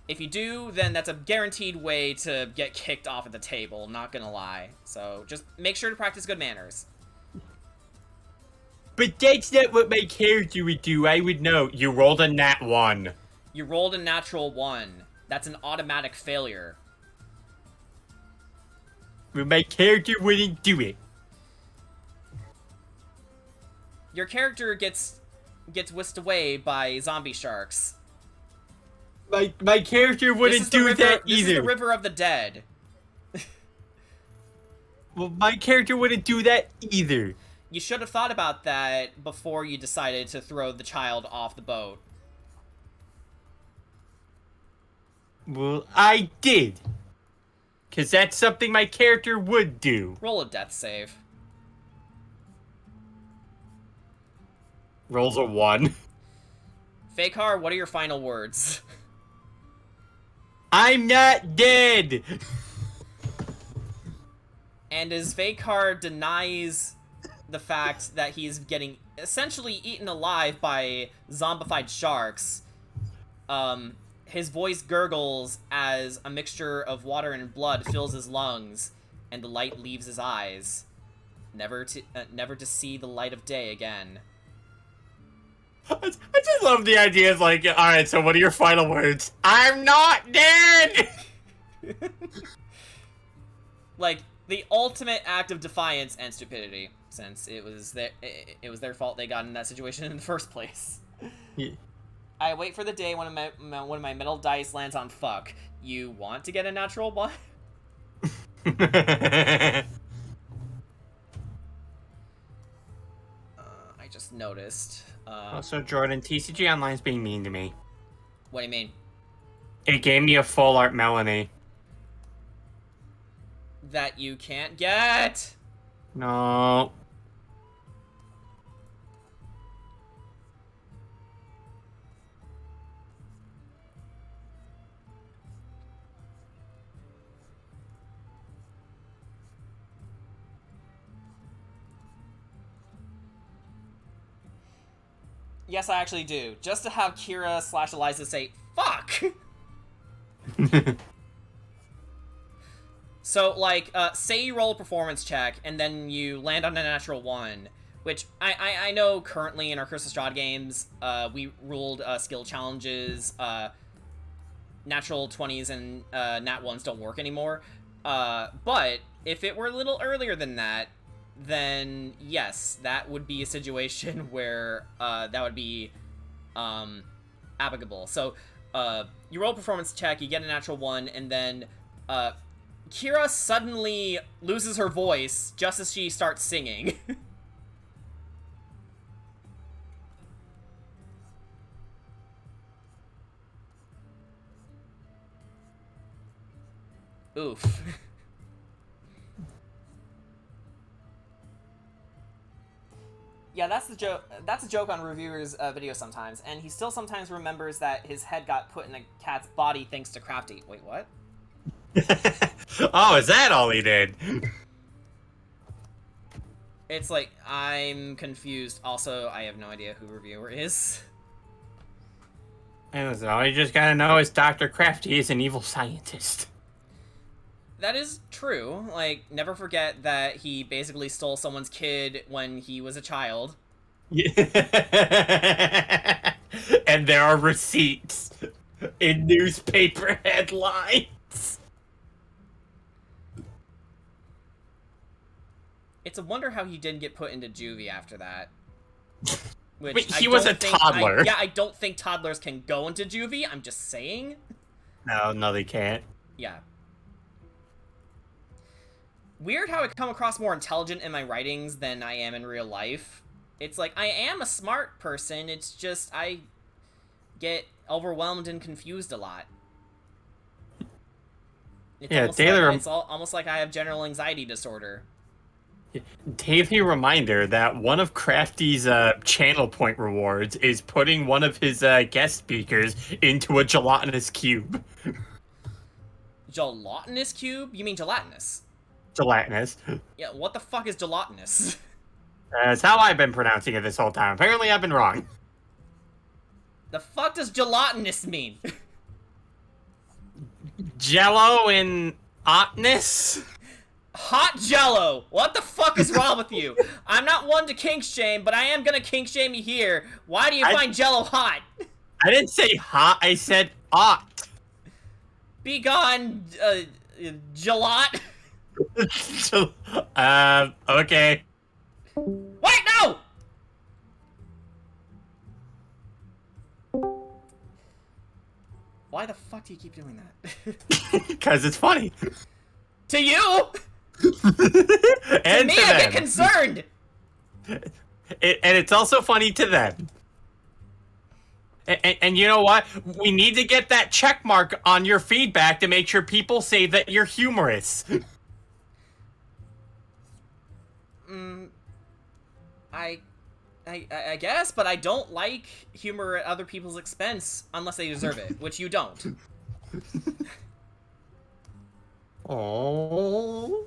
If you do, then that's a guaranteed way to get kicked off at the table, not gonna lie. So, just make sure to practice good manners. But that's not what my character would do. I would know. You rolled a nat 1. You rolled a natural 1. That's an automatic failure. But my character wouldn't do it. Your character gets whisked away by zombie sharks. My character wouldn't do that either. This is the River of the Dead. Well, my character wouldn't do that either. You should have thought about that before you decided to throw the child off the boat. Well, I did. Because that's something my character would do. Roll a death save. Rolls a 1. Fakar, what are your final words? I'm not dead! And as Fakar denies the fact that he's getting essentially eaten alive by zombified sharks, his voice gurgles as a mixture of water and blood fills his lungs, and the light leaves his eyes, never to see the light of day again. I just love the idea of like, alright, so what are your final words? I'm not dead! Like, the ultimate act of defiance and stupidity, since it was their fault they got in that situation in the first place. Yeah. I wait for the day when one of my metal dice lands on fuck. You want to get a natural one? I just noticed. Also, Jordan, TCG Online's being mean to me. What do you mean? It gave me a full art Melanie. That you can't get? No. Yes, I actually do. Just to have Kira/Eliza say, fuck! So, like, say you roll a performance check, and then you land on a natural 1, which I know currently in our Curse of Strahd games, we ruled skill challenges, natural 20s and nat 1s don't work anymore. But if it were a little earlier than that, then yes, that would be a situation where that would be applicable. So you roll a performance check, you get a natural 1, and then Kira suddenly loses her voice just as she starts singing. Oof. Yeah, that's the joke. That's a joke on reviewers' videos sometimes, and he still sometimes remembers that his head got put in a cat's body thanks to Crafty. Wait, what? Oh, is that all he did? It's like, I'm confused. Also, I have no idea who reviewer is. And all you just gotta know is Dr. Crafty is an evil scientist. That is true. Like, never forget that he basically stole someone's kid when he was a child. Yeah. And there are receipts in newspaper headlines. It's a wonder how he didn't get put into juvie after that. Which Wait, he was a toddler. Yeah, I don't think toddlers can go into juvie. I'm just saying. No, they can't. Yeah. Weird how I come across more intelligent in my writings than I am in real life. It's like, I am a smart person, it's just I get overwhelmed and confused a lot. It's almost like I have general anxiety disorder. Daily reminder that one of Crafty's channel point rewards is putting one of his guest speakers into a gelatinous cube. Gelatinous cube? You mean gelatinous? Gelatinous. Yeah, what the fuck is gelatinous? That's how I've been pronouncing it this whole time. Apparently I've been wrong. The fuck does gelatinous mean? Jello and hotness? Hot Jello! What the fuck is wrong with you? I'm not one to kink shame, but I am gonna kink shame you here. Why do you find Jello hot? I didn't say hot, I said hot. Be gone, gelat. Okay. Wait, no! Why the fuck do you keep doing that? Because it's funny. To you? And to me, to I them. get concerned. And it's also funny to them. And you know what? We need to get that check mark on your feedback to make sure people say that you're humorous. I guess, but I don't like humor at other people's expense unless they deserve it, which you don't. Oh.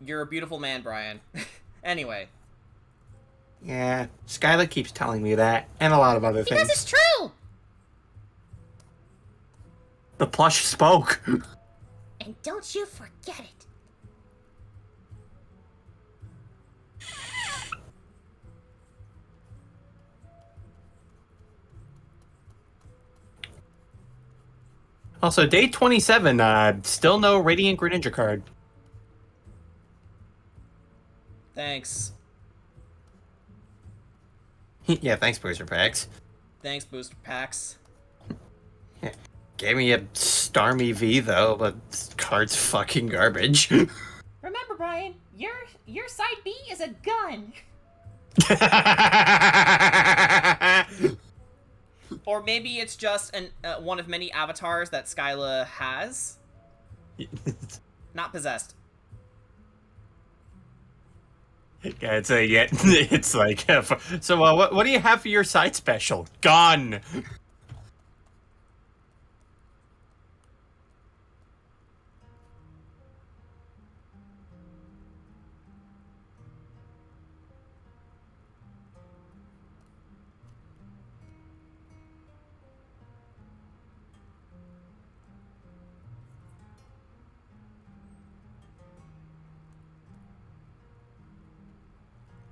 You're a beautiful man, Brian. Anyway. Yeah, Skylar keeps telling me that, and a lot of other things. Because it's true! The plush spoke. And don't you forget it. Also, day 27, still no Radiant Greninja card. Thanks. Yeah, thanks, Booster Packs. Thanks, booster packs. Yeah. Gave me a Starmie V, though, but this card's fucking garbage. Remember, Brian, your side B is a gun. Or maybe it's just one of many avatars that Skyla has. Not possessed. Yeah, it's like, so what do you have for your side special? Gun!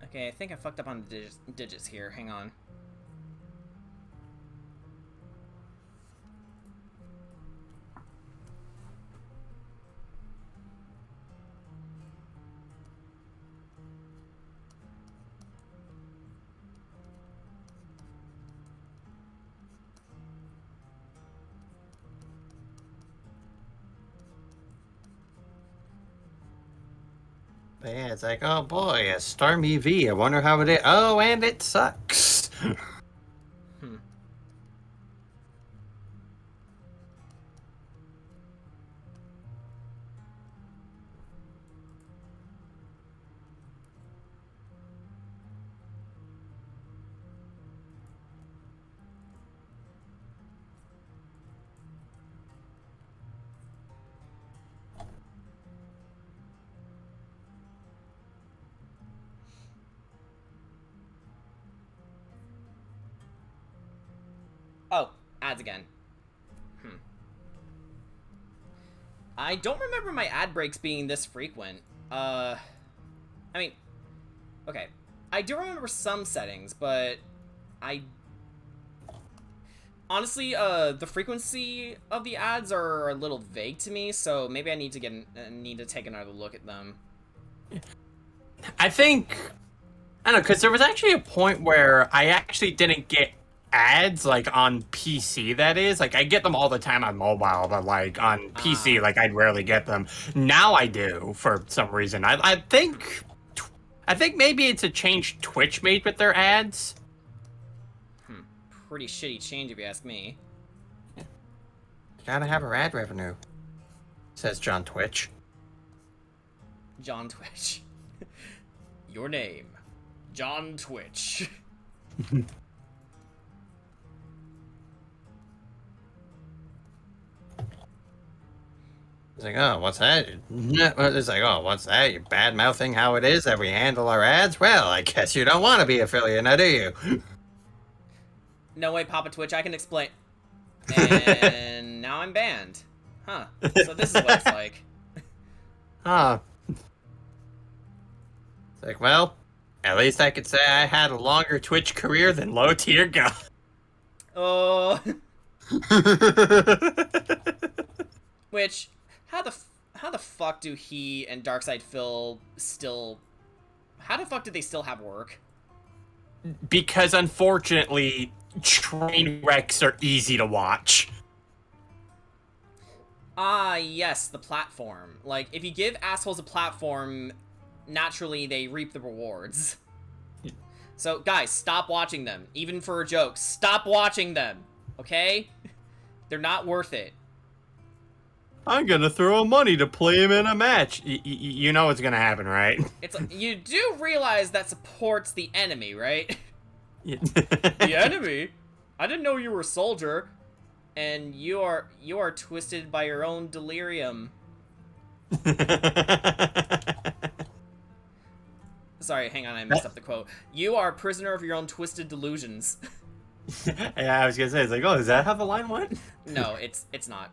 Okay, I think I fucked up on the digits here. Hang on. But yeah, it's like, oh boy, a Starmie V. I wonder how it is. Oh, and it sucks. Oh, ads again. I don't remember my ad breaks being this frequent. I mean, okay. I do remember some settings, but I... Honestly, the frequency of the ads are a little vague to me, so maybe I need to take another look at them. I think, I don't know, because there was actually a point where I actually didn't get ads, like, on PC, that is. Like, I get them all the time on mobile, but, like, on PC, like, I'd rarely get them. Now I do, for some reason. I think maybe it's a change Twitch made with their ads. Pretty shitty change, if you ask me. Gotta have our ad revenue, says John Twitch. John Twitch. Your name. John Twitch. It's like, oh, what's that? It's like, oh, what's that? You're bad-mouthing how it is that we handle our ads? Well, I guess you don't want to be affiliate, now do you? No way, Papa Twitch, I can explain. And now I'm banned. Huh. So this is what it's like. Huh. It's like, well, at least I could say I had a longer Twitch career than low-tier God. Oh. Which, how the fuck do he and Darkside Phil still... How the fuck do they still have work? Because, unfortunately, train wrecks are easy to watch. Ah, yes, the platform. Like, if you give assholes a platform, naturally they reap the rewards. So, guys, stop watching them. Even for a joke, stop watching them, okay? They're not worth it. I'm gonna throw money to play him in a match. You know what's gonna happen, right? It's like, you do realize that supports the enemy, right? Yeah. The enemy? I didn't know you were a soldier. And you are twisted by your own delirium. Sorry, hang on, I messed up the quote. You are a prisoner of your own twisted delusions. Yeah, I was gonna say, it's like, oh, is that how the line went? No, it's not.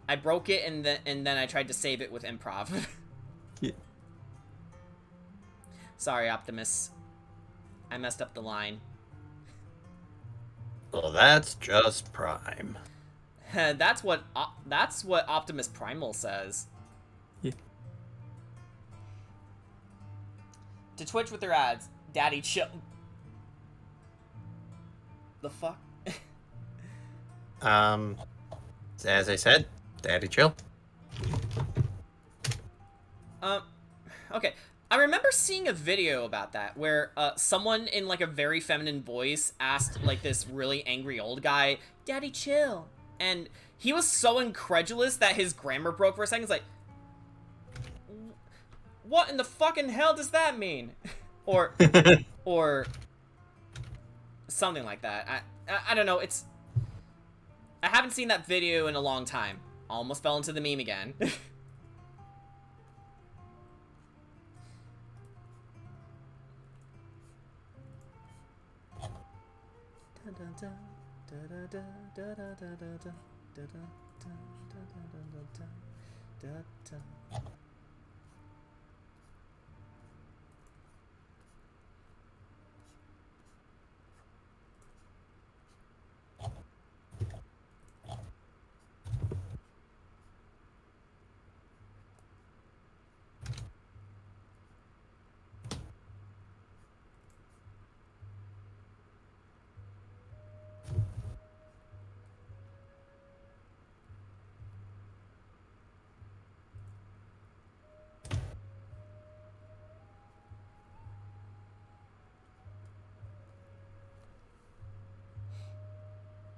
I broke it and then I tried to save it with improv. Yeah. Sorry, Optimus. I messed up the line. Well, that's just prime. That's what Optimus Primal says. Yeah. To Twitch with their ads, Daddy chill. The fuck? As I said, Daddy chill. Okay. I remember seeing a video about that where someone in like a very feminine voice asked like this really angry old guy, "Daddy chill." And he was so incredulous that his grammar broke for a second. It's like, what in the fucking hell does that mean? or or something like that. I don't know. I haven't seen that video in a long time. Almost fell into the meme again.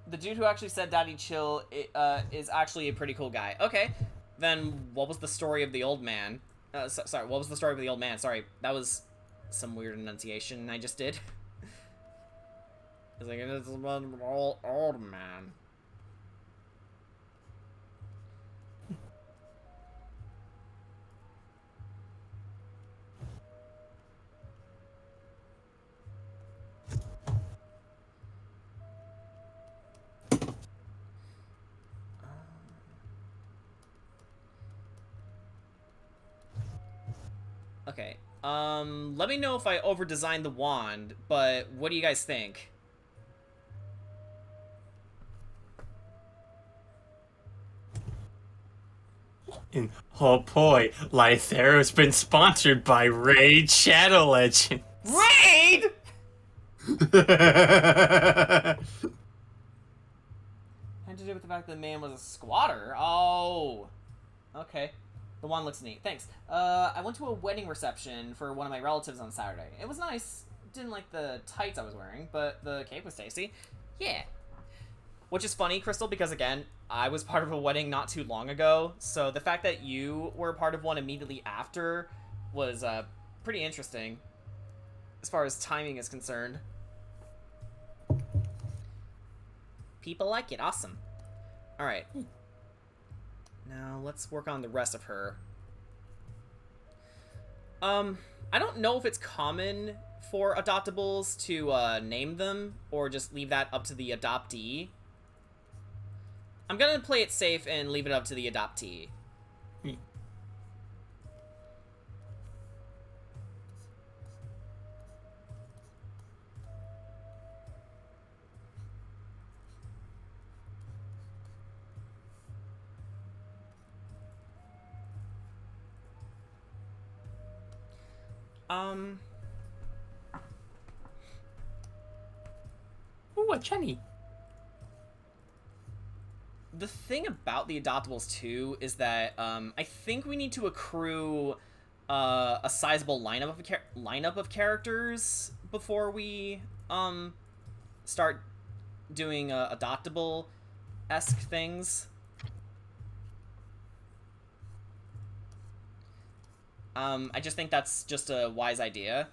The dude who actually said "Daddy chill" is actually a pretty cool guy. Okay, then what was the story of the old man? Sorry, what was the story of the old man? Sorry, that was some weird enunciation I just did. It's like, it's an old man. Okay. Let me know if I over-designed the wand, but what do you guys think? And, oh boy, Lythero's been sponsored by Raid Shadow Legend. Raid! Had to do with the fact that the man was a squatter. Oh. Okay. The wand looks neat. Thanks. I went to a wedding reception for one of my relatives on Saturday. It was nice. Didn't like the tights I was wearing, but the cake was tasty. Yeah. Which is funny, Crystal, because again, I was part of a wedding not too long ago, so the fact that you were part of one immediately after was pretty interesting as far as timing is concerned. People like it. Awesome. Alright. Now, let's work on the rest of her. I don't know if it's common for adoptables to name them, or just leave that up to the adoptee. I'm gonna play it safe and leave it up to the adoptee. Ooh, a Chenny. The thing about the adoptables too is that I think we need to accrue a sizable lineup of characters before we start doing adoptable-esque things. I just think that's just a wise idea.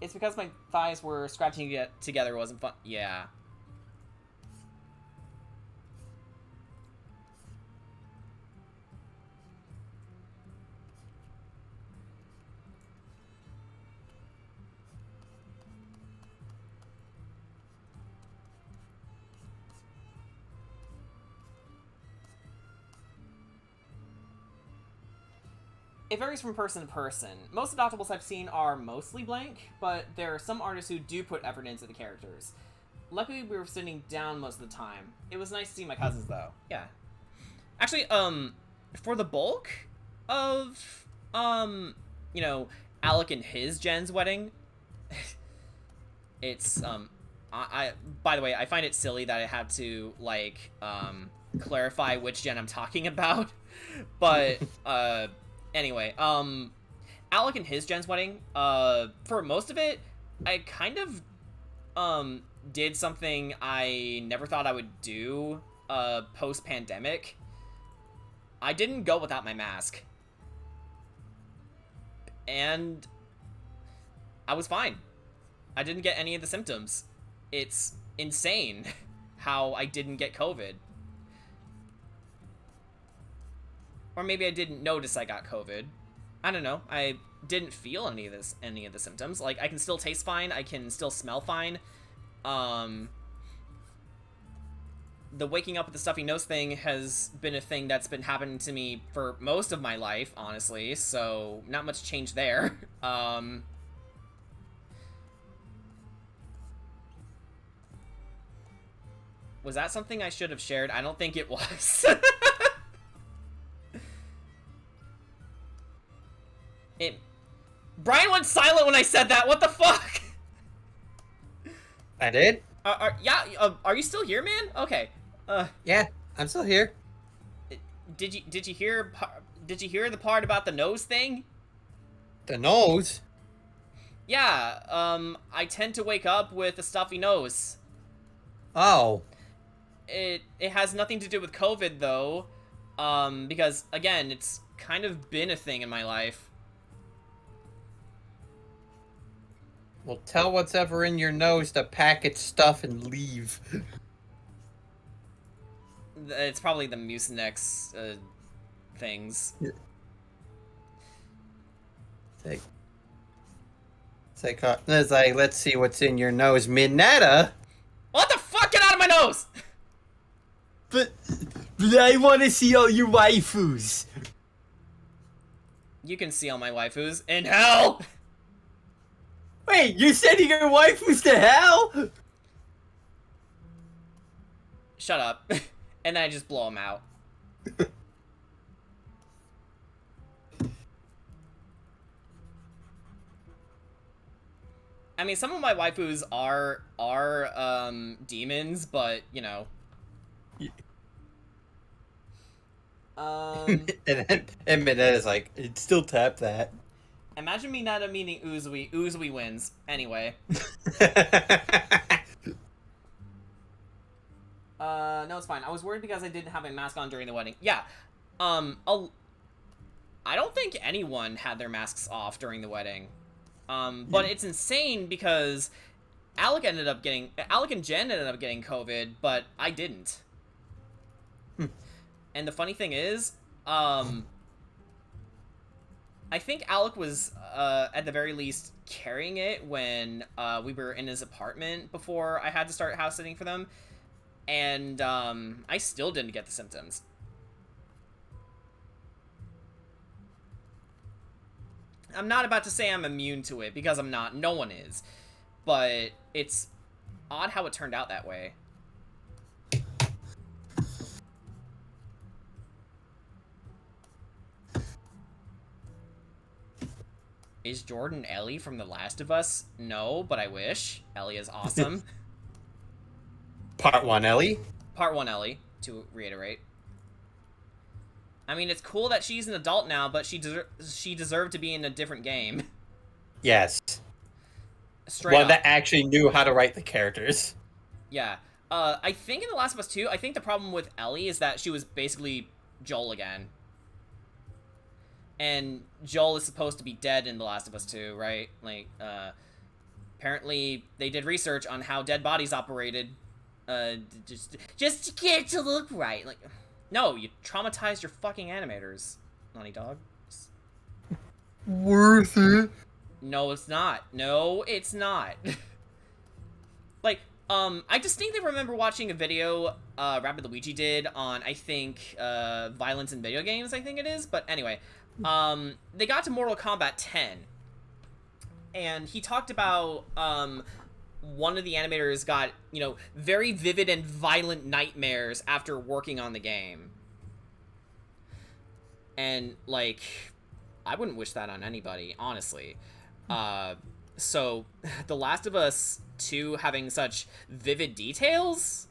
It's because my thighs were scratching together. It wasn't fun. Yeah. It varies from person to person. Most adoptables I've seen are mostly blank, but there are some artists who do put effort into the characters. Luckily, we were sitting down most of the time. It was nice to see my cousins, though. Yeah. Actually, for the bulk of, you know, Alec and his Jen's wedding, it's, by the way, I find it silly that I have to, like, clarify which Jen I'm talking about, but, anyway, Alec and his Jen's wedding, for most of it, I kind of, did something I never thought I would do, post-pandemic. I didn't go without my mask. And I was fine. I didn't get any of the symptoms. It's insane how I didn't get COVID. Or maybe I didn't notice I got COVID. I don't know. I didn't feel any of the symptoms. Like, I can still taste fine. I can still smell fine. The waking up with the stuffy nose thing has been a thing that's been happening to me for most of my life, honestly, so not much change there. Was that something I should have shared? I don't think it was. Brian went silent when I said that. What the fuck? I did? Are you still here, man? Okay. Yeah, I'm still here. Did you hear the part about the nose thing? The nose? Yeah, I tend to wake up with a stuffy nose. Oh. It has nothing to do with COVID, though, because, again, it's kind of been a thing in my life. Well, tell what's ever in your nose to pack its stuff and leave. It's probably the Mucinex, things. It's like, let's see what's in your nose. Minetta? What the fuck? Get out of my nose! But I want to see all your waifus. You can see all my waifus in hell! Wait, you're sending your waifus to hell? Shut up. And then I just blow them out. I mean, some of my waifus are demons, but, you know. And Minetta's like, it'd still tap that. Imagine Minetta meaning Uzui. Uzui wins. Anyway. No, it's fine. I was worried because I didn't have my mask on during the wedding. Yeah. I don't think anyone had their masks off during the wedding. But it's insane because Alec and Jen ended up getting COVID, but I didn't. And the funny thing is, I think Alec was, at the very least, carrying it when, we were in his apartment before I had to start house sitting for them. And, I still didn't get the symptoms. I'm not about to say I'm immune to it, because I'm not. No one is. But it's odd how it turned out that way. Is Jordan Ellie from The Last of Us? No, but I wish. Ellie is awesome. Part 1 Ellie? Part 1 Ellie, to reiterate. I mean, it's cool that she's an adult now, but she deserved to be in a different game. Yes. Straight One up. that actually knew how to write the characters. Yeah. I think in The Last of Us 2, I think the problem with Ellie is that she was basically Joel again. And Joel is supposed to be dead in The Last of Us 2, right? Like, apparently they did research on how dead bodies operated. Just to get it to look right. Like, no, you traumatized your fucking animators, Naughty Dog. Worth it. No, it's not. No, it's not. Like, I distinctly remember watching a video, Rapid Luigi did on, I think, violence in video games, I think it is. But anyway, They got to Mortal Kombat 10, and he talked about one of the animators got, you know, very vivid and violent nightmares after working on the game. And, like, I wouldn't wish that on anybody, honestly. So, The Last of Us 2 having such vivid details,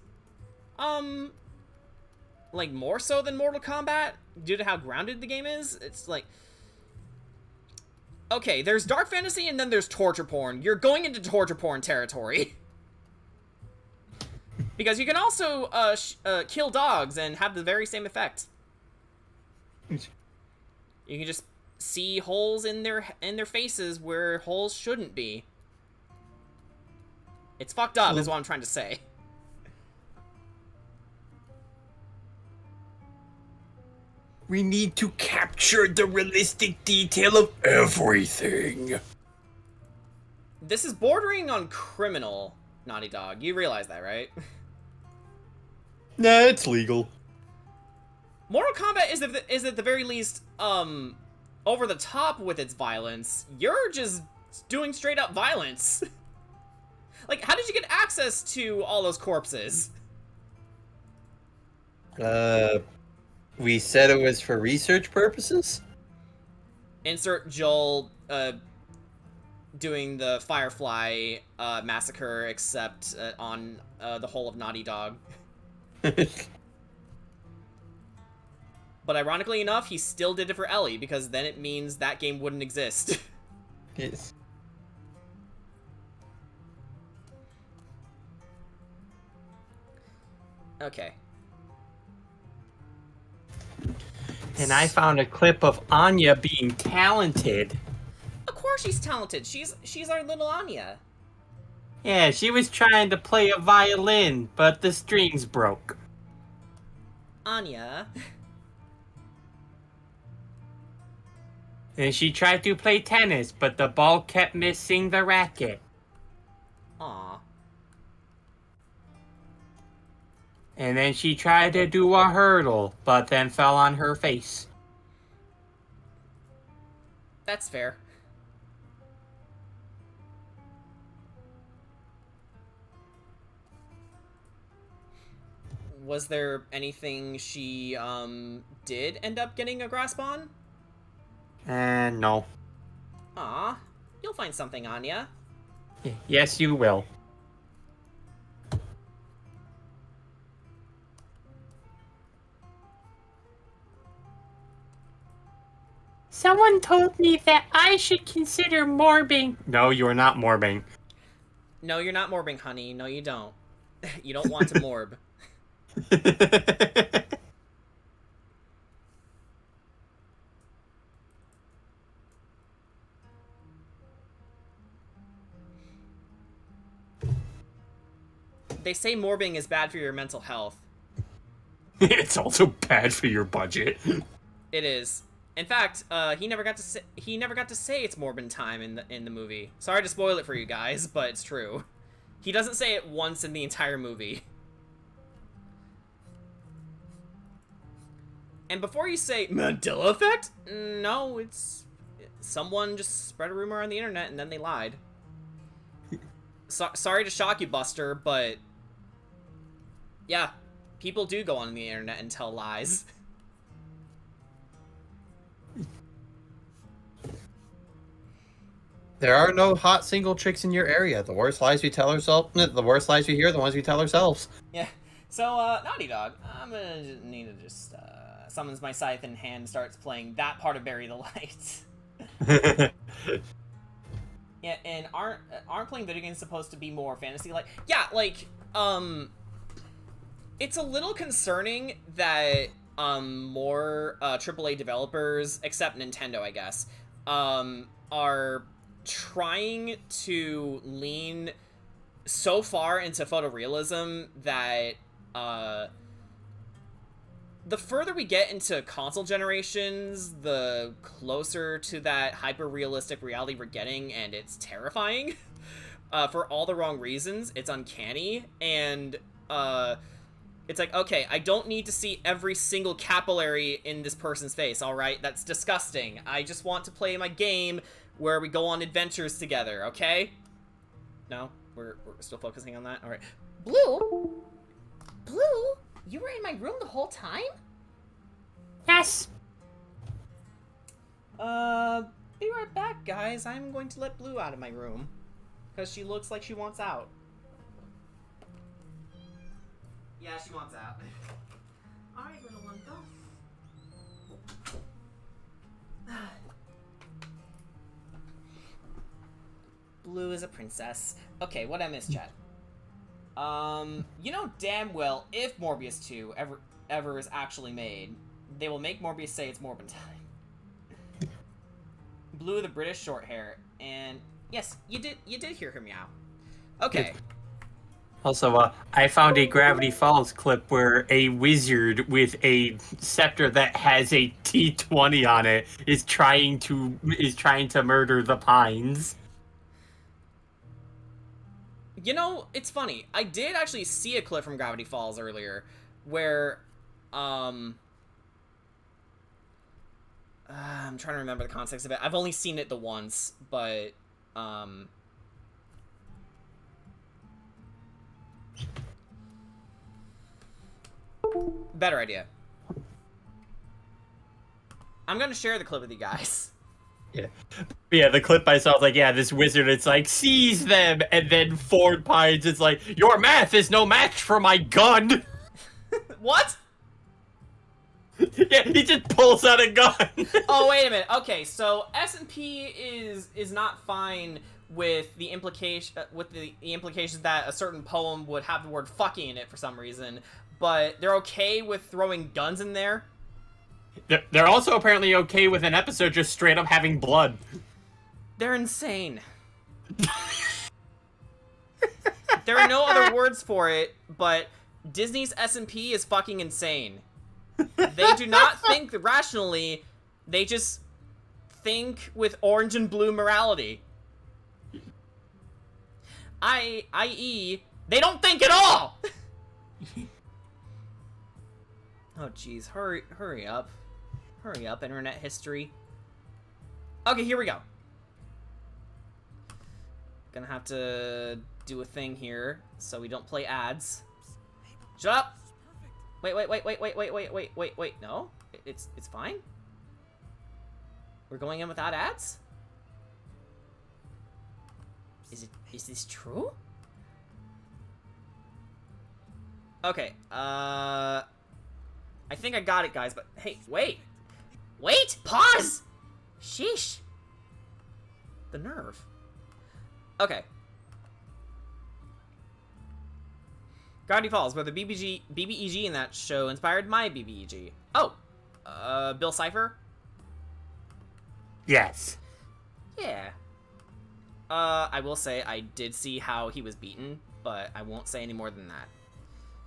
like, more so than Mortal Kombat, due to how grounded the game is, it's like... Okay, there's dark fantasy and then there's torture porn. You're going into torture porn territory. Because you can also kill dogs and have the very same effect. You can just see holes in their faces where holes shouldn't be. It's fucked up, is what I'm trying to say. We need to capture the realistic detail of everything. This is bordering on criminal, Naughty Dog. You realize that, right? Nah, it's legal. Mortal Kombat is at the very least, over the top with its violence. You're just doing straight up violence. Like, how did you get access to all those corpses? We said it was for research purposes? Insert Joel, doing the Firefly, massacre, except, on, the whole of Naughty Dog. But ironically enough, he still did it for Ellie, because then it means that game wouldn't exist. Yes. Okay. And I found a clip of Anya being talented. Of course she's talented. She's our little Anya. Yeah, she was trying to play a violin, but the strings broke. Anya. And she tried to play tennis, but the ball kept missing the racket. Aw. And then she tried to do a hurdle, but then fell on her face. That's fair. Was there anything she, did end up getting a grasp on? No. Aw. You'll find something, Anya. Yes, you will. Someone told me that I should consider morbing. No, you are not morbing. No, you're not morbing, honey. No, you don't. You don't want to morb. They say morbing is bad for your mental health. It's also bad for your budget. It is. In fact, he never got to say it's Morbin time in the movie. Sorry to spoil it for you guys, but it's true. He doesn't say it once in the entire movie. And before you say Mandela effect, no, it's someone just spread a rumor on the internet and then they lied. Sorry to shock you, Buster, but yeah, people do go on the internet and tell lies. There are no hot single chicks in your area. The worst lies we tell ourselves, the worst lies we hear, the ones we tell ourselves. Yeah. So, Naughty Dog, I'm gonna need to just, summons my scythe in hand and starts playing that part of Bury the Light. Yeah, and aren't playing video games supposed to be more fantasy-like? Yeah, like, it's a little concerning that, more, AAA developers, except Nintendo, I guess, are trying to lean so far into photorealism that the further we get into console generations, the closer to that hyper-realistic reality we're getting, and it's terrifying. For all the wrong reasons. It's uncanny, and It's like, okay, I don't need to see every single capillary in this person's face, alright? That's disgusting. I just want to play my game where we go on adventures together, okay? No? We're still focusing on that? Alright. Blue? Blue? You were in my room the whole time? Yes. Be right back, guys. I'm going to let Blue out of my room. Because she looks like she wants out. Yeah, she wants out. Alright, little one, go. Blue is a princess. Okay, what I missed, chat? You know damn well if Morbius 2 ever is actually made, they will make Morbius say it's Morbin time. Blue the British short hair, and yes, you did hear her meow. Okay. Also, I found a Gravity Falls clip where a wizard with a scepter that has a T20 on it is trying to murder the Pines. You know, it's funny. I did actually see a clip from Gravity Falls earlier where, I'm trying to remember the context of it. I've only seen it the once, but, better idea. I'm gonna share the clip with you guys. Yeah, the clip I saw was like, yeah, this wizard, it's like, seize them, and then Ford Pines is like, your math is no match for my gun! What? Yeah, he just pulls out a gun! Oh, wait a minute. Okay, so S&P is not fine with the implications that a certain poem would have the word fucking in it for some reason, but they're okay with throwing guns in there? They're also apparently okay with an episode just straight up having blood. They're insane. There are no other words for it, but Disney's S&P is fucking insane. They do not think rationally, they just think with orange and blue morality. I.e., they don't think at all! Oh jeez, hurry up. Hurry up, internet history. Okay, here we go. Gonna have to do a thing here so we don't play ads. Shut up! Wait, no? It's fine? We're going in without ads? Is this true? Okay, I think I got it, guys, but hey, wait! Wait! Pause! Sheesh. The nerve. Okay. Gravity Falls, where the BBEG in that show inspired my BBEG. Oh! Bill Cipher? Yes. Yeah. I will say I did see how he was beaten, but I won't say any more than that.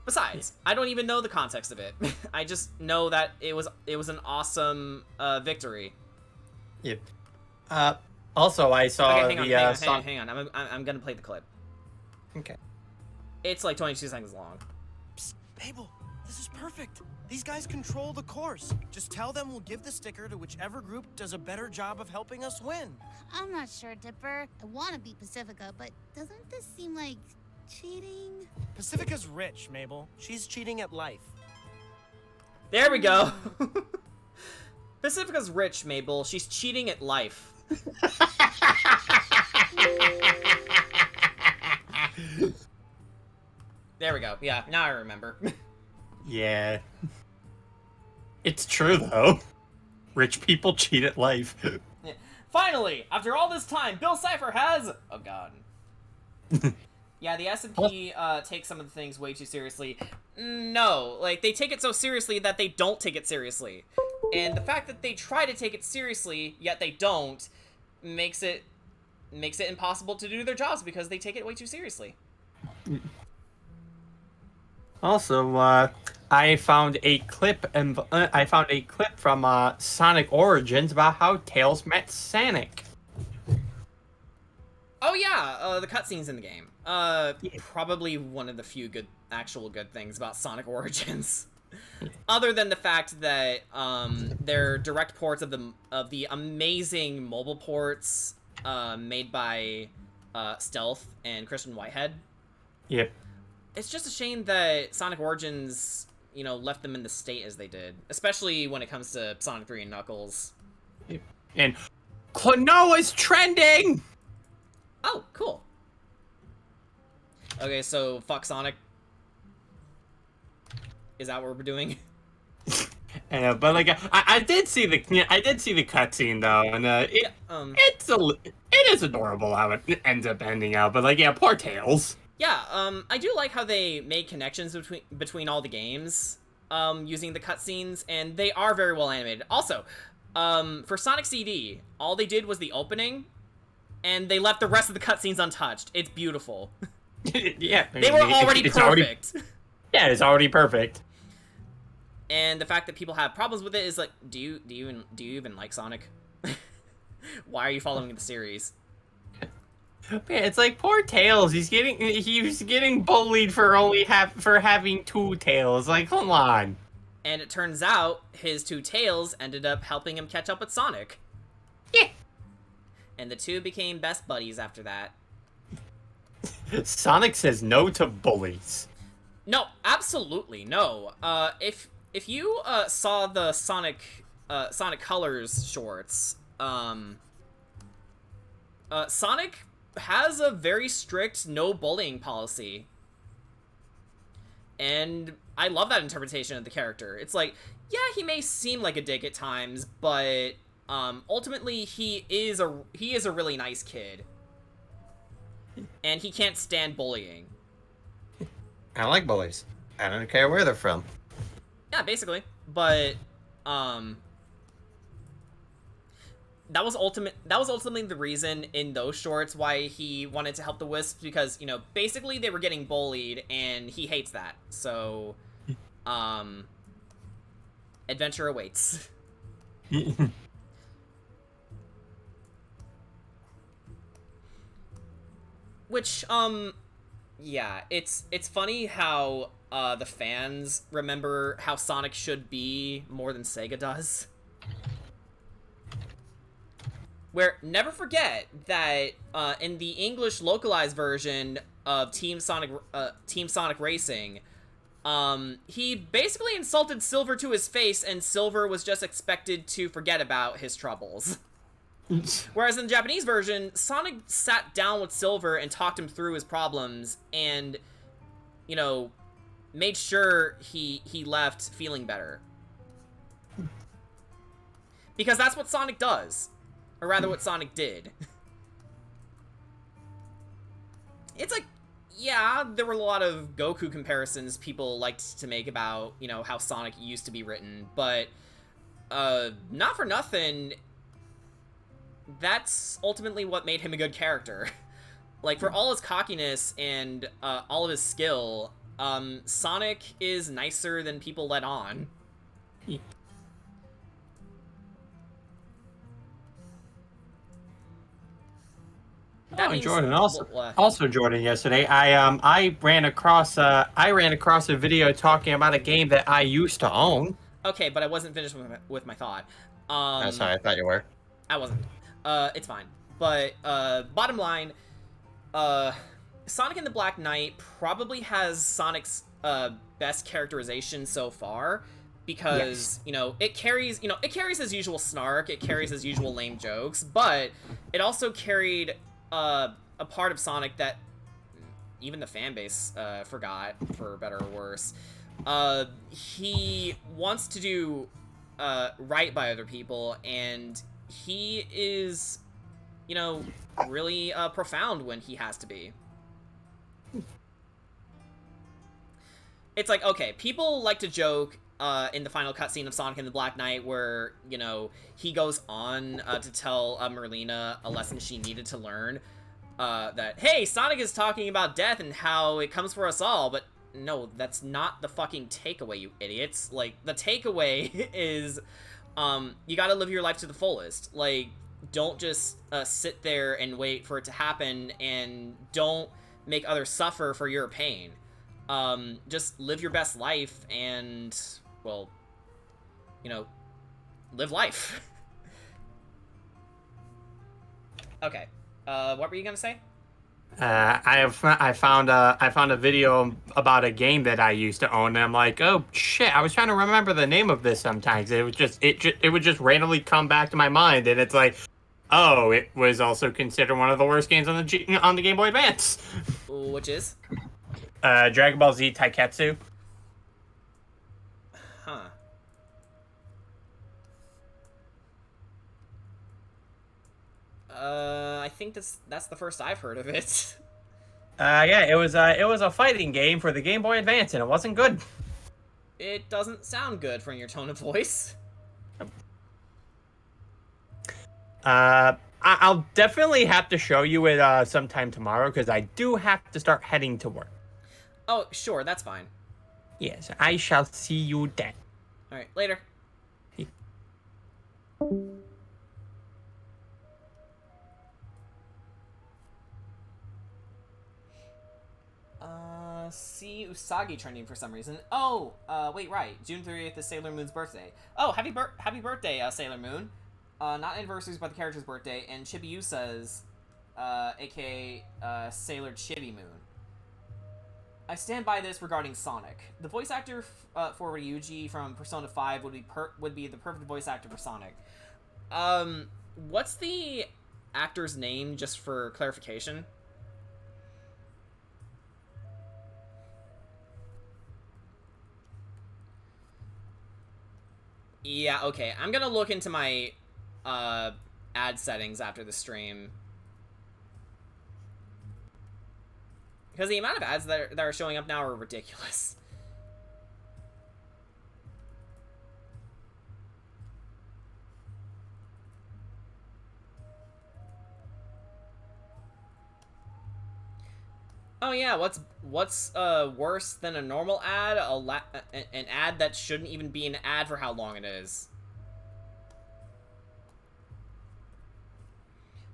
Besides, I don't even know the context of it. I just know that it was an awesome victory. Yeah. Also, I saw okay, song. hang on. I'm gonna play the clip. Okay. It's like 22 seconds long. Psst, Mabel, this is perfect. These guys control the course. Just tell them we'll give the sticker to whichever group does a better job of helping us win. I'm not sure, Dipper. I want to be Pacifica, but doesn't this seem like cheating? Pacifica's rich, Mabel. She's cheating at life. There we go. Pacifica's rich, Mabel. She's cheating at life. There we go. Yeah, now I remember. Yeah. It's true, though. Rich people cheat at life. Yeah. Finally, after all this time, Bill Cipher has a gun. Yeah, the S&P takes some of the things way too seriously. No, like, they take it so seriously that they don't take it seriously. And the fact that they try to take it seriously, yet they don't, makes it impossible to do their jobs because they take it way too seriously. Also, I found a clip from Sonic Origins about how Tails met Sonic. Oh yeah, the cutscenes in the game. Probably one of the few good actual good things about Sonic Origins. Other than the fact that they're direct ports of the amazing mobile ports made by Stealth and Christian Whitehead. Yep. It's just a shame that Sonic Origins, you know, left them in the state as they did, especially when it comes to Sonic 3 and Knuckles. Yep. And Klonoa's trending! Oh, cool. Okay, so fuck Sonic. Is that what we're doing? But like I did see the cutscene though, and it is adorable how it ends up ending out. But like, yeah, poor Tails. Yeah, I do like how they made connections between all the games, using the cutscenes, and they are very well animated. Also, for Sonic CD, all they did was the opening, and they left the rest of the cutscenes untouched. It's beautiful. Yeah, they were already perfect. Yeah, it's already perfect. And the fact that people have problems with it is like, do you even like Sonic? Why are you following the series? Yeah, it's like poor Tails. He's getting bullied for having two tails. Like, come on. And it turns out his two tails ended up helping him catch up with Sonic. Yeah. And the two became best buddies after that. Sonic says no to bullies. No, absolutely no. If you saw the Sonic Colors shorts, Sonic has a very strict no bullying policy. And I love that interpretation of the character. It's like, yeah, he may seem like a dick at times, but ultimately he is a really nice kid. And he can't stand bullying. I like bullies. I don't care where they're from. Yeah, basically. But that was ultimately the reason in those shorts why he wanted to help the Wisps, because, you know, basically they were getting bullied and he hates that. So adventure awaits. Which yeah, it's funny how the fans remember how Sonic should be more than Sega does. Where, never forget that in the English localized version of Team Sonic Racing, he basically insulted Silver to his face, and Silver was just expected to forget about his troubles. Whereas in the Japanese version, Sonic sat down with Silver and talked him through his problems, and, you know, made sure he left feeling better. Because that's what Sonic does. Or rather, what Sonic did. It's like, yeah, there were a lot of Goku comparisons people liked to make about, you know, how Sonic used to be written, but, not for nothing, that's ultimately what made him a good character. Like, for all his cockiness and, all of his skill, Sonic is nicer than people let on. Jordan, also Jordan, yesterday I ran across a video talking about a game that I used to own. Okay, but I wasn't finished with my thought. That's sorry, I thought you were. I wasn't. It's fine. But bottom line, Sonic and the Black Knight probably has Sonic's best characterization so far, because you know, it carries his usual snark, it carries his usual lame jokes, but it also carried a part of Sonic that even the fan base forgot, for better or worse. He wants to do right by other people, and he is, you know, really profound when he has to be. It's like, okay, people like to joke in the final cutscene of Sonic and the Black Knight where, you know, he goes on to tell Merlina a lesson she needed to learn. That, hey, Sonic is talking about death and how it comes for us all, but no, that's not the fucking takeaway, you idiots. Like, the takeaway is, you gotta live your life to the fullest. Like, don't just sit there and wait for it to happen, and don't make others suffer for your pain. just live your best life and, well, you know, live life. Okay. What were you gonna say? I found a video about a game that I used to own, and I'm like, oh shit! I was trying to remember the name of this. Sometimes it would just randomly come back to my mind, and it's like, oh, it was also considered one of the worst games on the Game Boy Advance. Which is? Dragon Ball Z Taiketsu. Huh. I think that's the first I've heard of it. Yeah, it was a fighting game for the Game Boy Advance, and it wasn't good. It doesn't sound good from your tone of voice. I'll definitely have to show you it sometime tomorrow because I do have to start heading to work. Oh, sure, that's fine. Yes, I shall see you then. All right, later. See Usagi trending for some reason. Oh, wait, right. June 30th is Sailor Moon's birthday. Oh, happy birthday, Sailor Moon. Not anniversaries, but the character's birthday. And Chibiusa's, aka, Sailor Chibi Moon. I stand by this regarding Sonic. The voice actor for Ryuji from Persona 5 would be the perfect voice actor for Sonic. What's the actor's name, just for clarification? Yeah, okay. I'm gonna look into my ad settings after the stream. Because the amount of ads that are showing up now are ridiculous. Oh yeah, what's worse than a normal ad? An ad that shouldn't even be an ad for how long it is.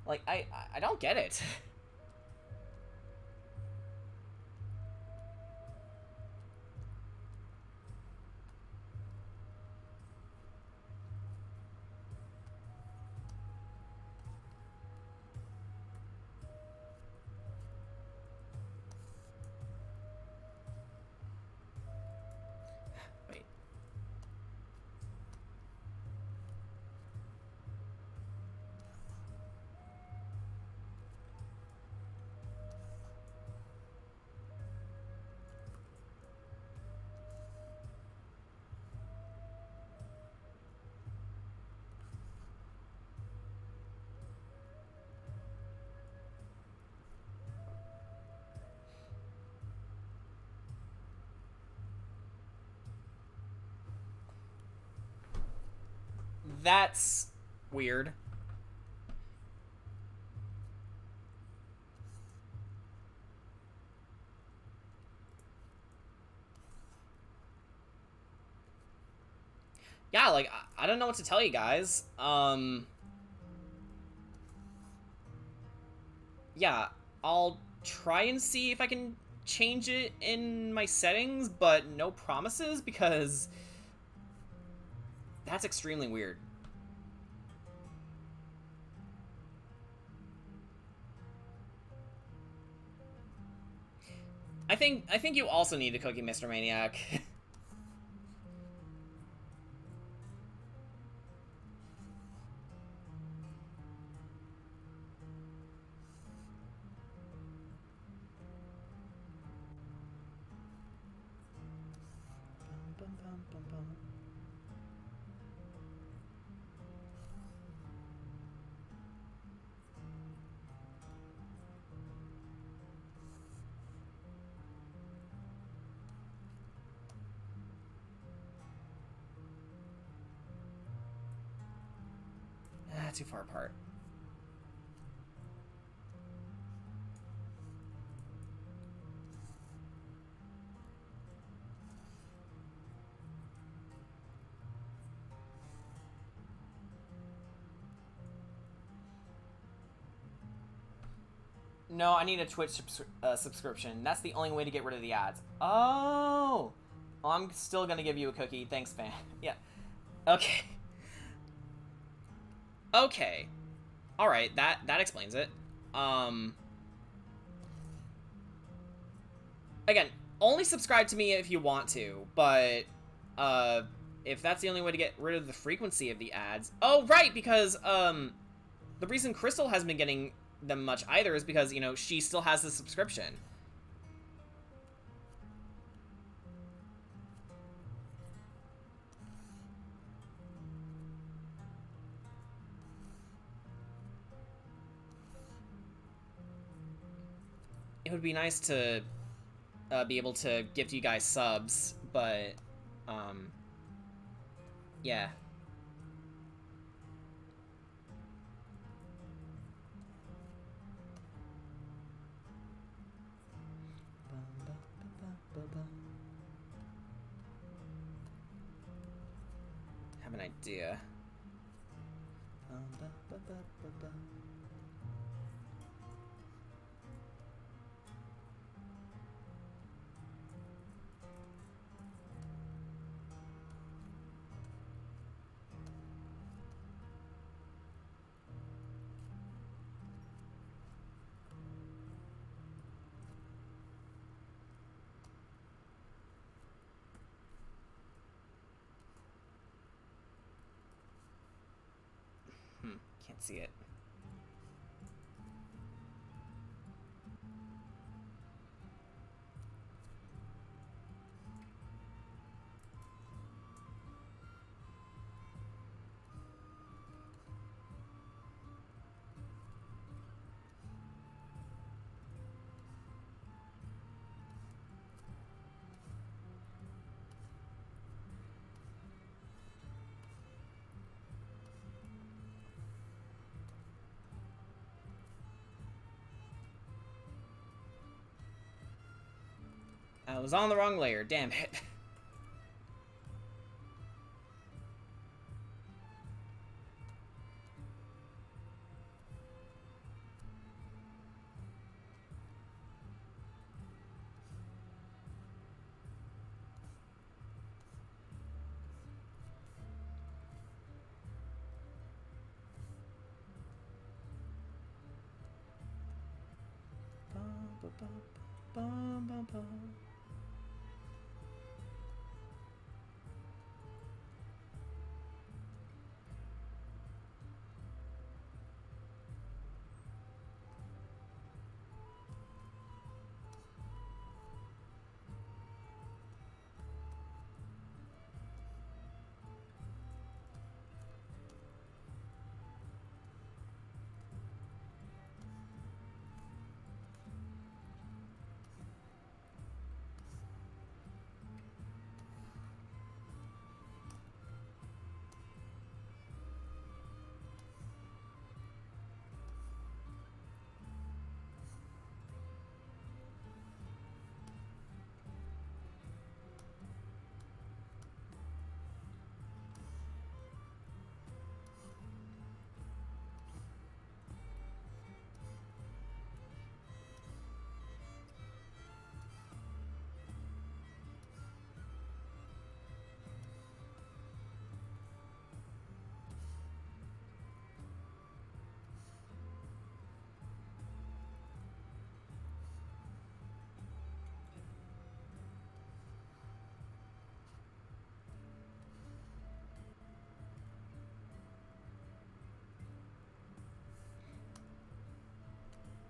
Like, I don't get it. Wait. That's weird. Yeah, like, I don't know what to tell you guys. Yeah, I'll try and see if I can change it in my settings, but no promises, because that's extremely weird. I think you also need a cookie, Mr. Maniac. Too far apart. No, I need a Twitch subscription. That's the only way to get rid of the ads. Oh. Well, I'm still gonna give you a cookie. Thanks, fan. Yeah. Okay. Okay. All right. That explains it. Again, only subscribe to me if you want to, but if that's the only way to get rid of the frequency of the ads. Oh, right, because the reason Crystal hasn't been getting them much either is because, you know, she still has the subscription. It would be nice to be able to gift you guys subs, but yeah. Have an idea. Can't see it. I was on the wrong layer, damn it.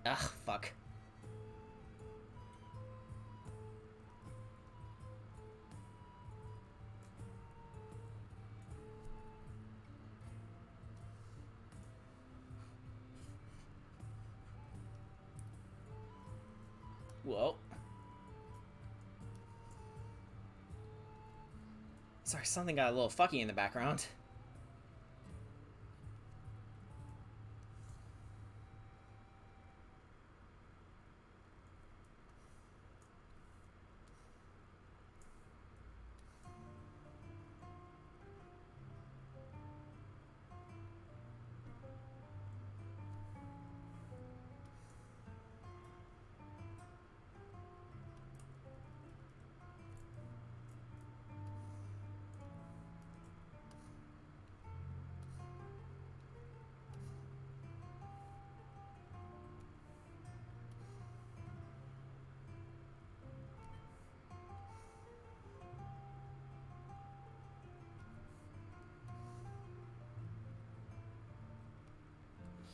Ugh, fuck. Whoa. Sorry, something got a little fucky in the background.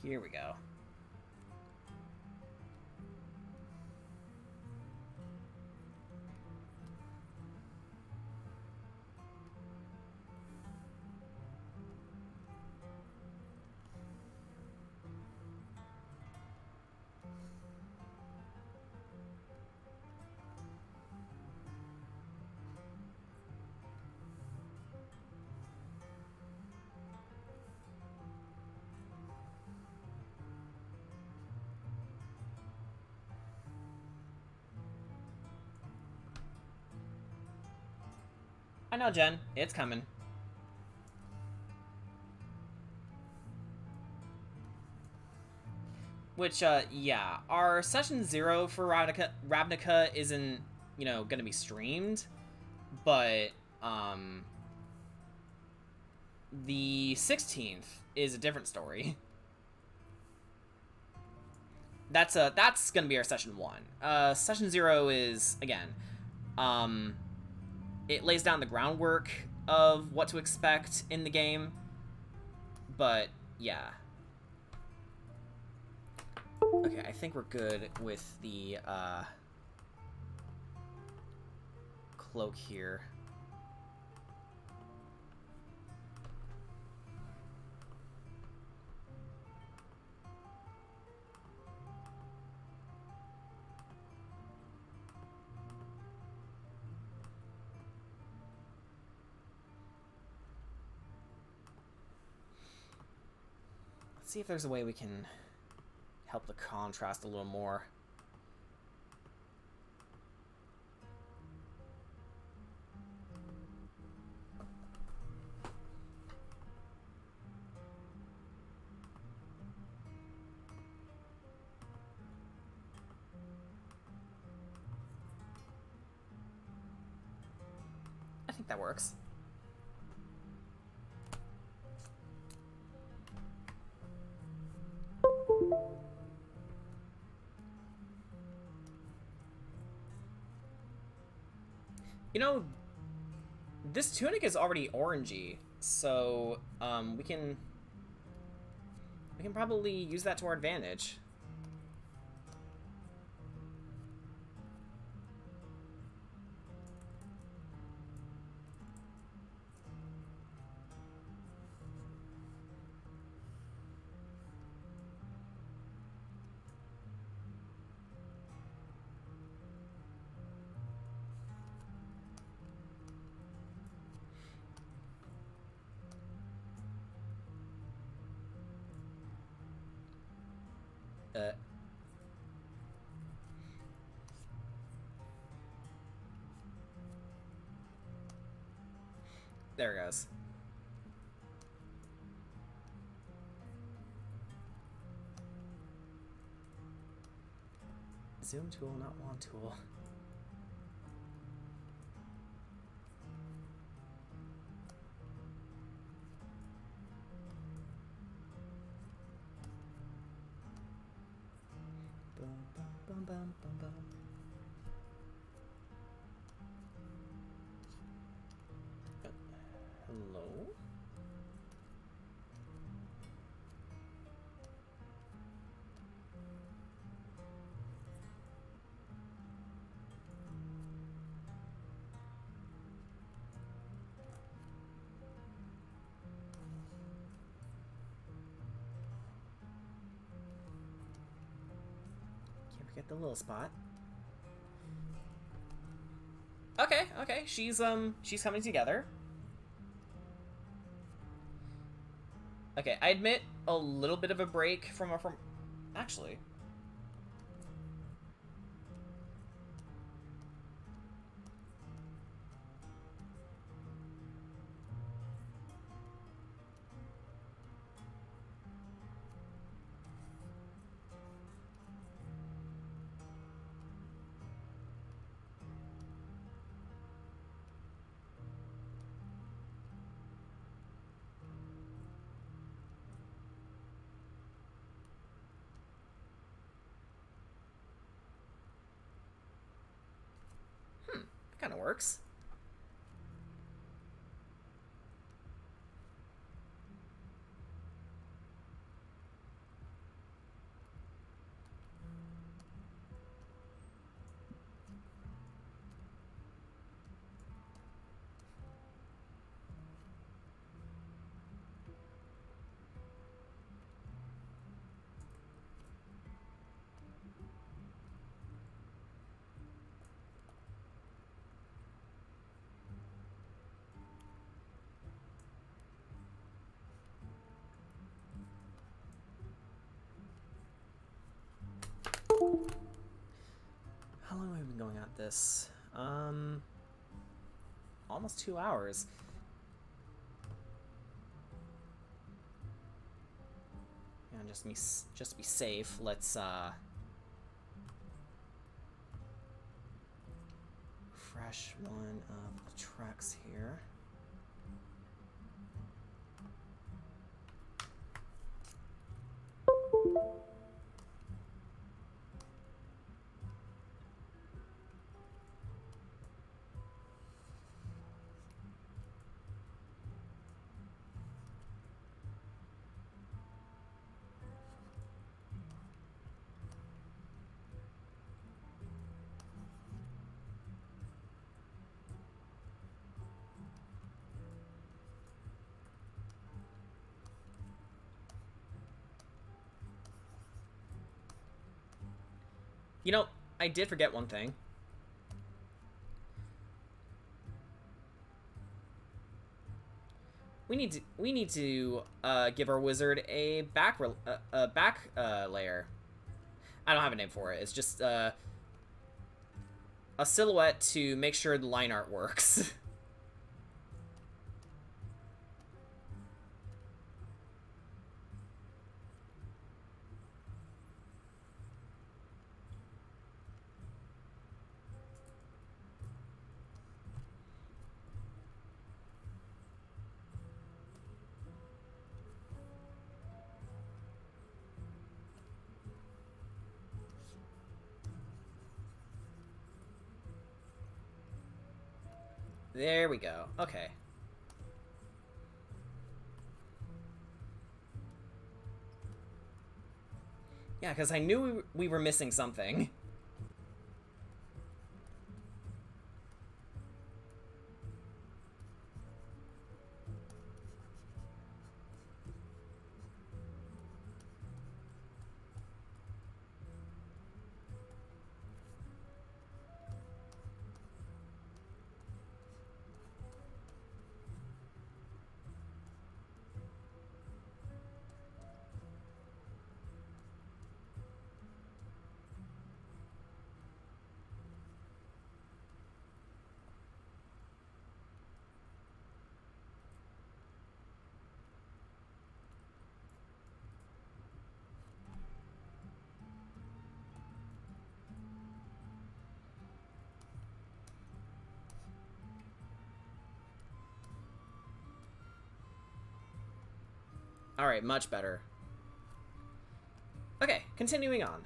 Here we go. I know, Jen. It's coming. Which, yeah. Our session 0 for Ravnica isn't, you know, gonna be streamed. But, the 16th is a different story. That's gonna be our session 1. Session 0 is, again, it lays down the groundwork of what to expect in the game, but yeah. Okay, I think we're good with the cloak here. See if there's a way we can help the contrast a little more. I think that works. You know, this tunic is already orangey, so we can probably use that to our advantage. There it goes. Zoom tool, not wand tool. Bum, bum, bum, bum, bum, bum. Hello? Can't forget the little spot. Okay, okay, she's coming together. Okay, I admit a little bit of a break from actually. Kind of works. at this. Almost 2 hours. And just to be safe, let's refresh one of the tracks here. You know, I did forget one thing. We need to give our wizard a back layer. I don't have a name for it. It's just a silhouette to make sure the line art works. There we go. Okay. Yeah, because I knew we were missing something. Alright, much better. Okay, continuing on.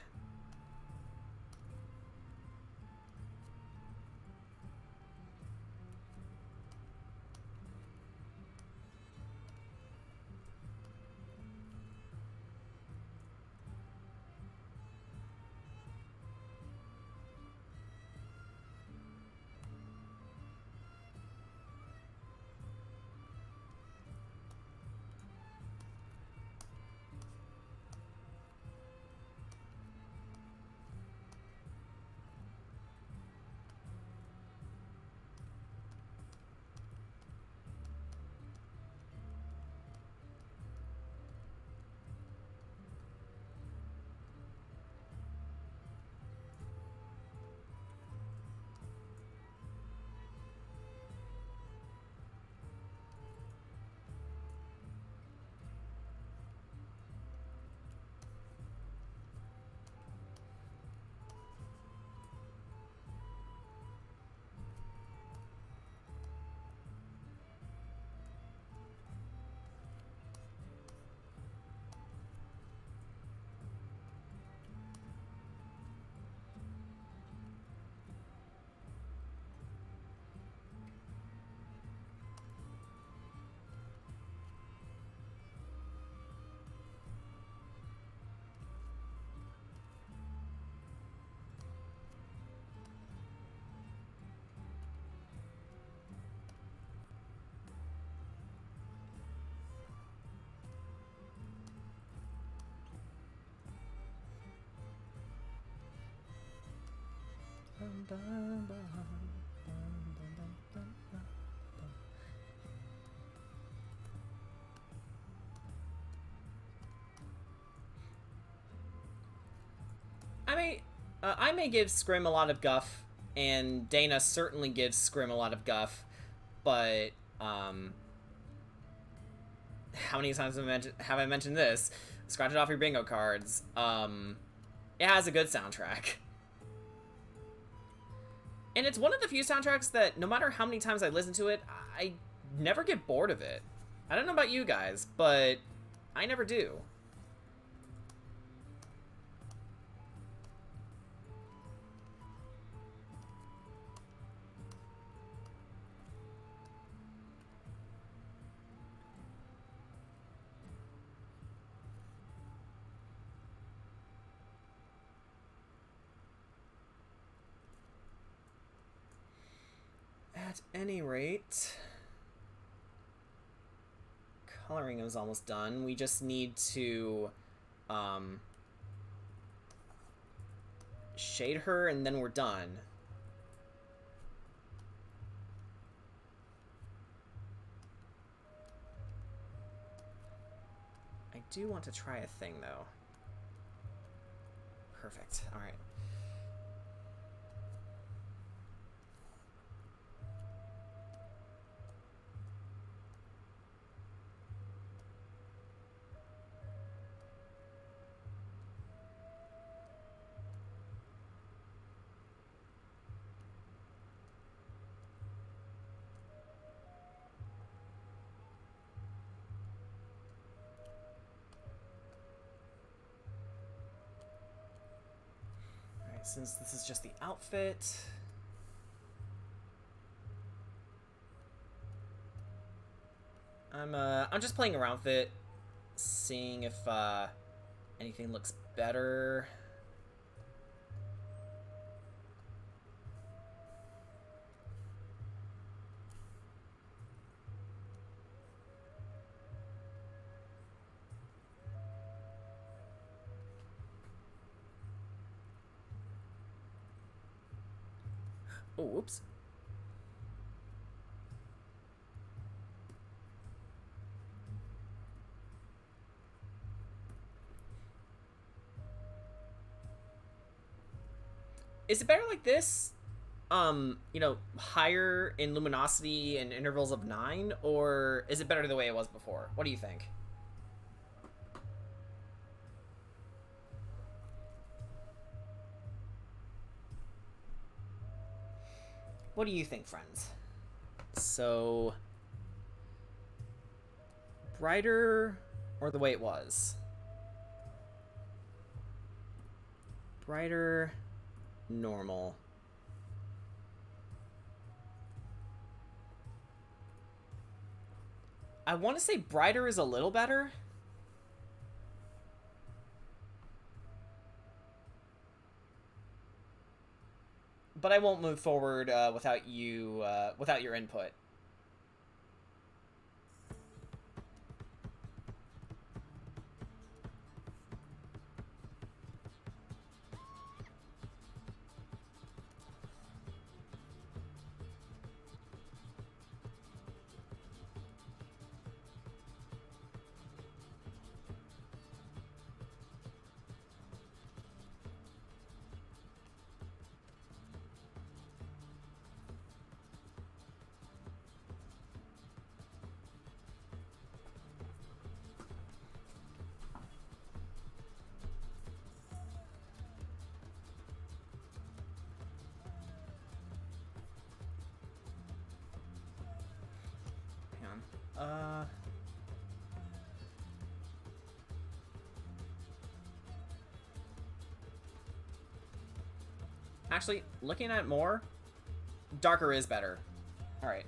I may give Scrim a lot of guff and Dana certainly gives Scrim a lot of guff, but how many times have I mentioned this? Scratch it off your bingo cards. It has a good soundtrack. And it's one of the few soundtracks that, no matter how many times I listen to it, I never get bored of it. I don't know about you guys, but I never do. At any rate, coloring is almost done. We just need to shade her, and then we're done. I do want to try a thing, though. Perfect. All right. Since this is just the outfit, I'm just playing around with it, seeing if anything looks better. Oh, whoops. Is it better like this? You know, higher in luminosity and intervals of 9, or is it better the way it was before? What do you think? What do you think, friends? So, brighter or the way it was? Brighter, normal. I want to say brighter is a little better. But I won't move forward without you, without your input. Actually, looking at it more, darker is better. All right.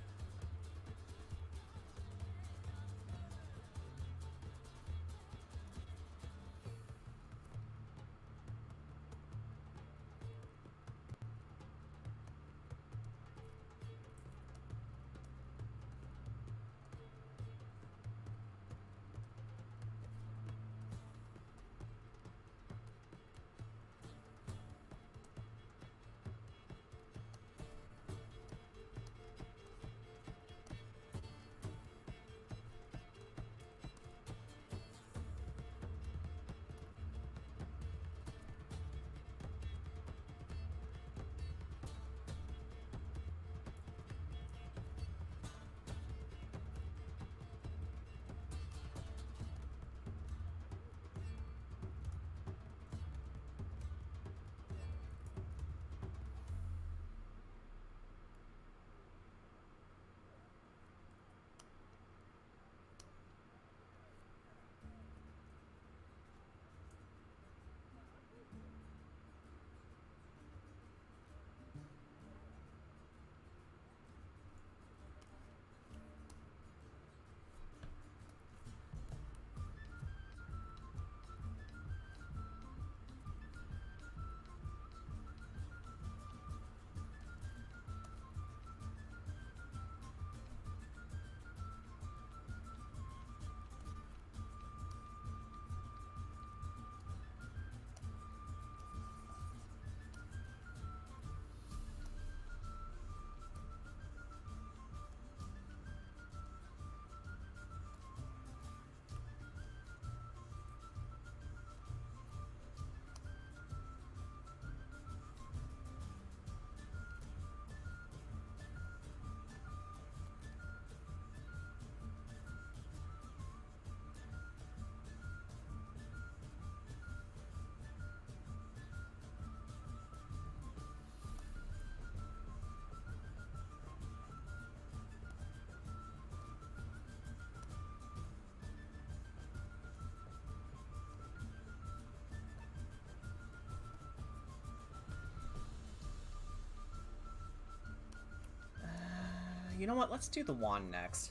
You know what? Let's do the wand next.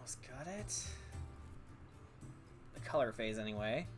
Almost got it. The color phase, anyway.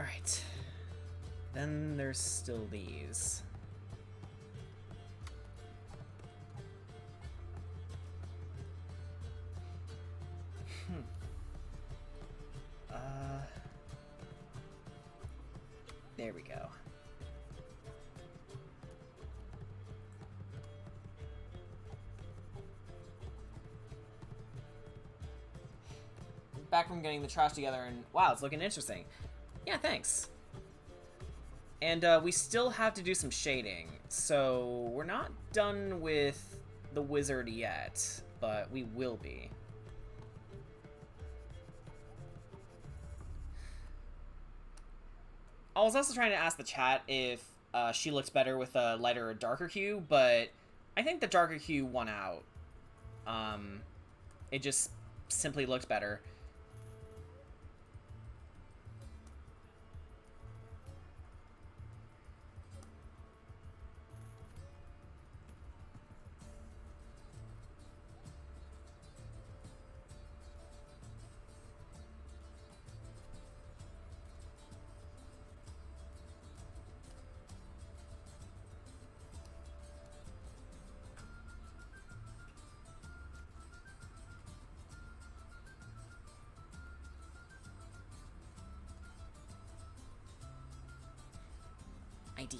Alright. Then there's still these. There we go. Back from getting the trash together, and wow, it's looking interesting. Yeah, thanks. And we still have to do some shading, so we're not done with the wizard yet, but we will be. I was also trying to ask the chat if she looks better with a lighter or darker hue, but I think the darker hue won out. It just simply looked better. Idea.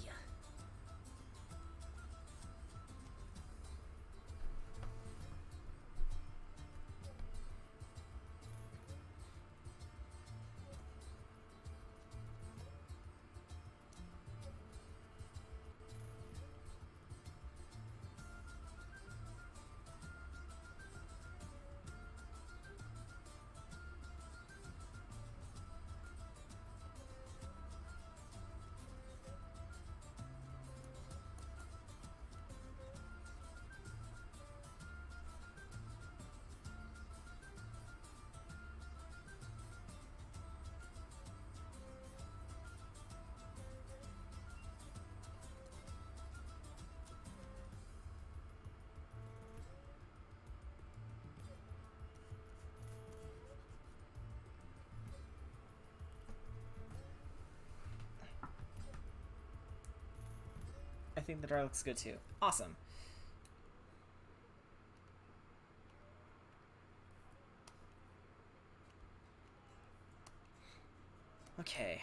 I think the dark looks good too. Awesome. Okay.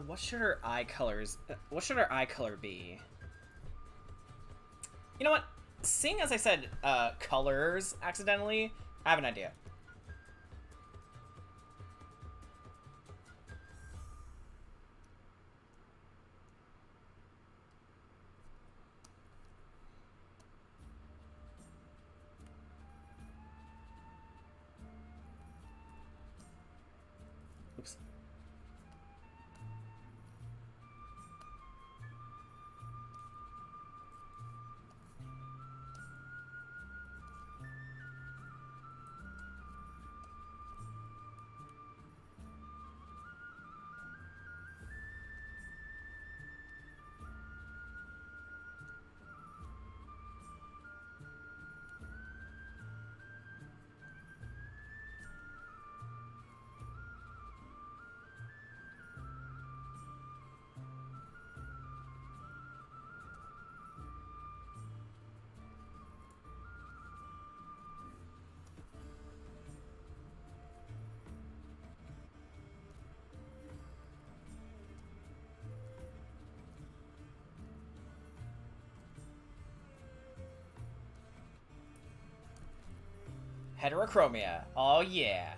What should her eye colors? What should her eye color be? You know what? Seeing as I said colors accidentally, I have an idea. Oops. Heterochromia. Oh yeah.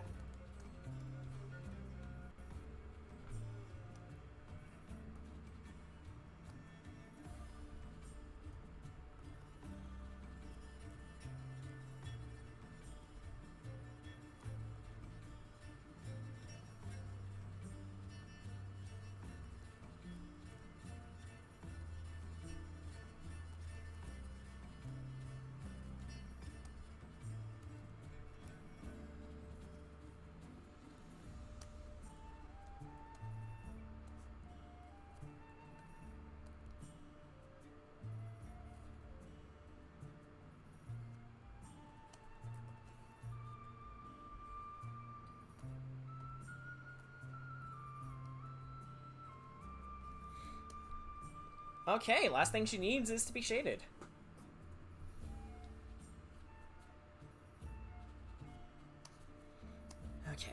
Okay, last thing she needs is to be shaded. Okay.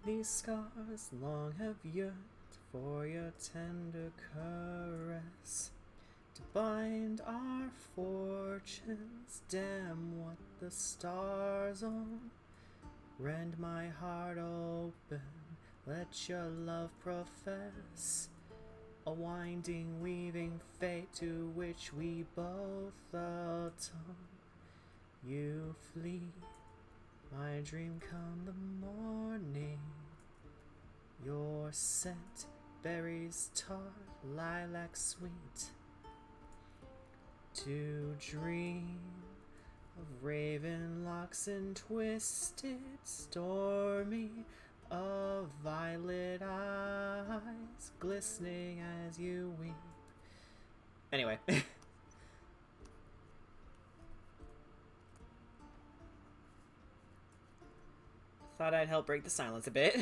These scars long have yearned for your tender caress, to bind our fortunes. Damn what the stars own. Rend my heart open, let your love profess a winding, weaving fate to which we both atone. You flee, my dream come the morning. Your scent, berries tart, lilac sweet. to dream of raven locks and twisted stormy, of violet eyes glistening as you weep. Anyway. Thought I'd help break the silence a bit.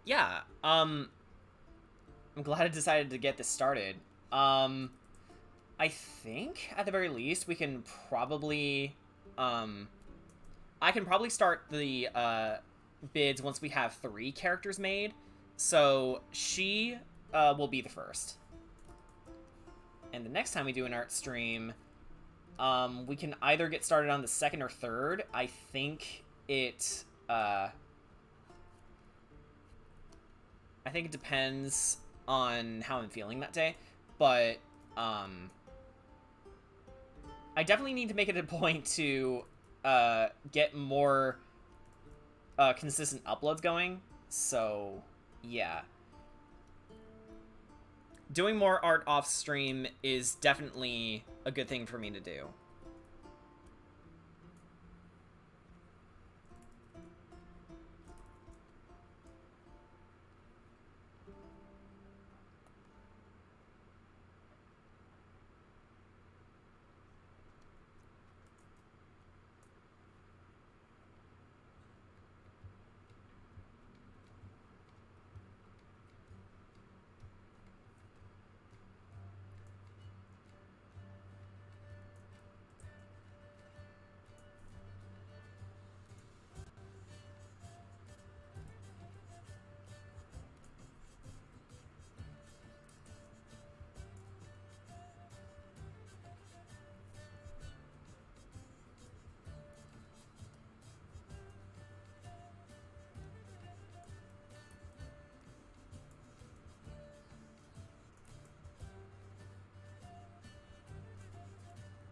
Yeah, I'm glad I decided to get this started. I think, at the very least, we can probably, I can probably start the, bids once we have 3 characters made. So, she, will be the first. And the next time we do an art stream, we can either get started on the 2nd or 3rd. I think it, I think it depends on how I'm feeling that day, but, I definitely need to make it a point to, get more, consistent uploads going, so, yeah. Doing more art off-stream is definitely a good thing for me to do.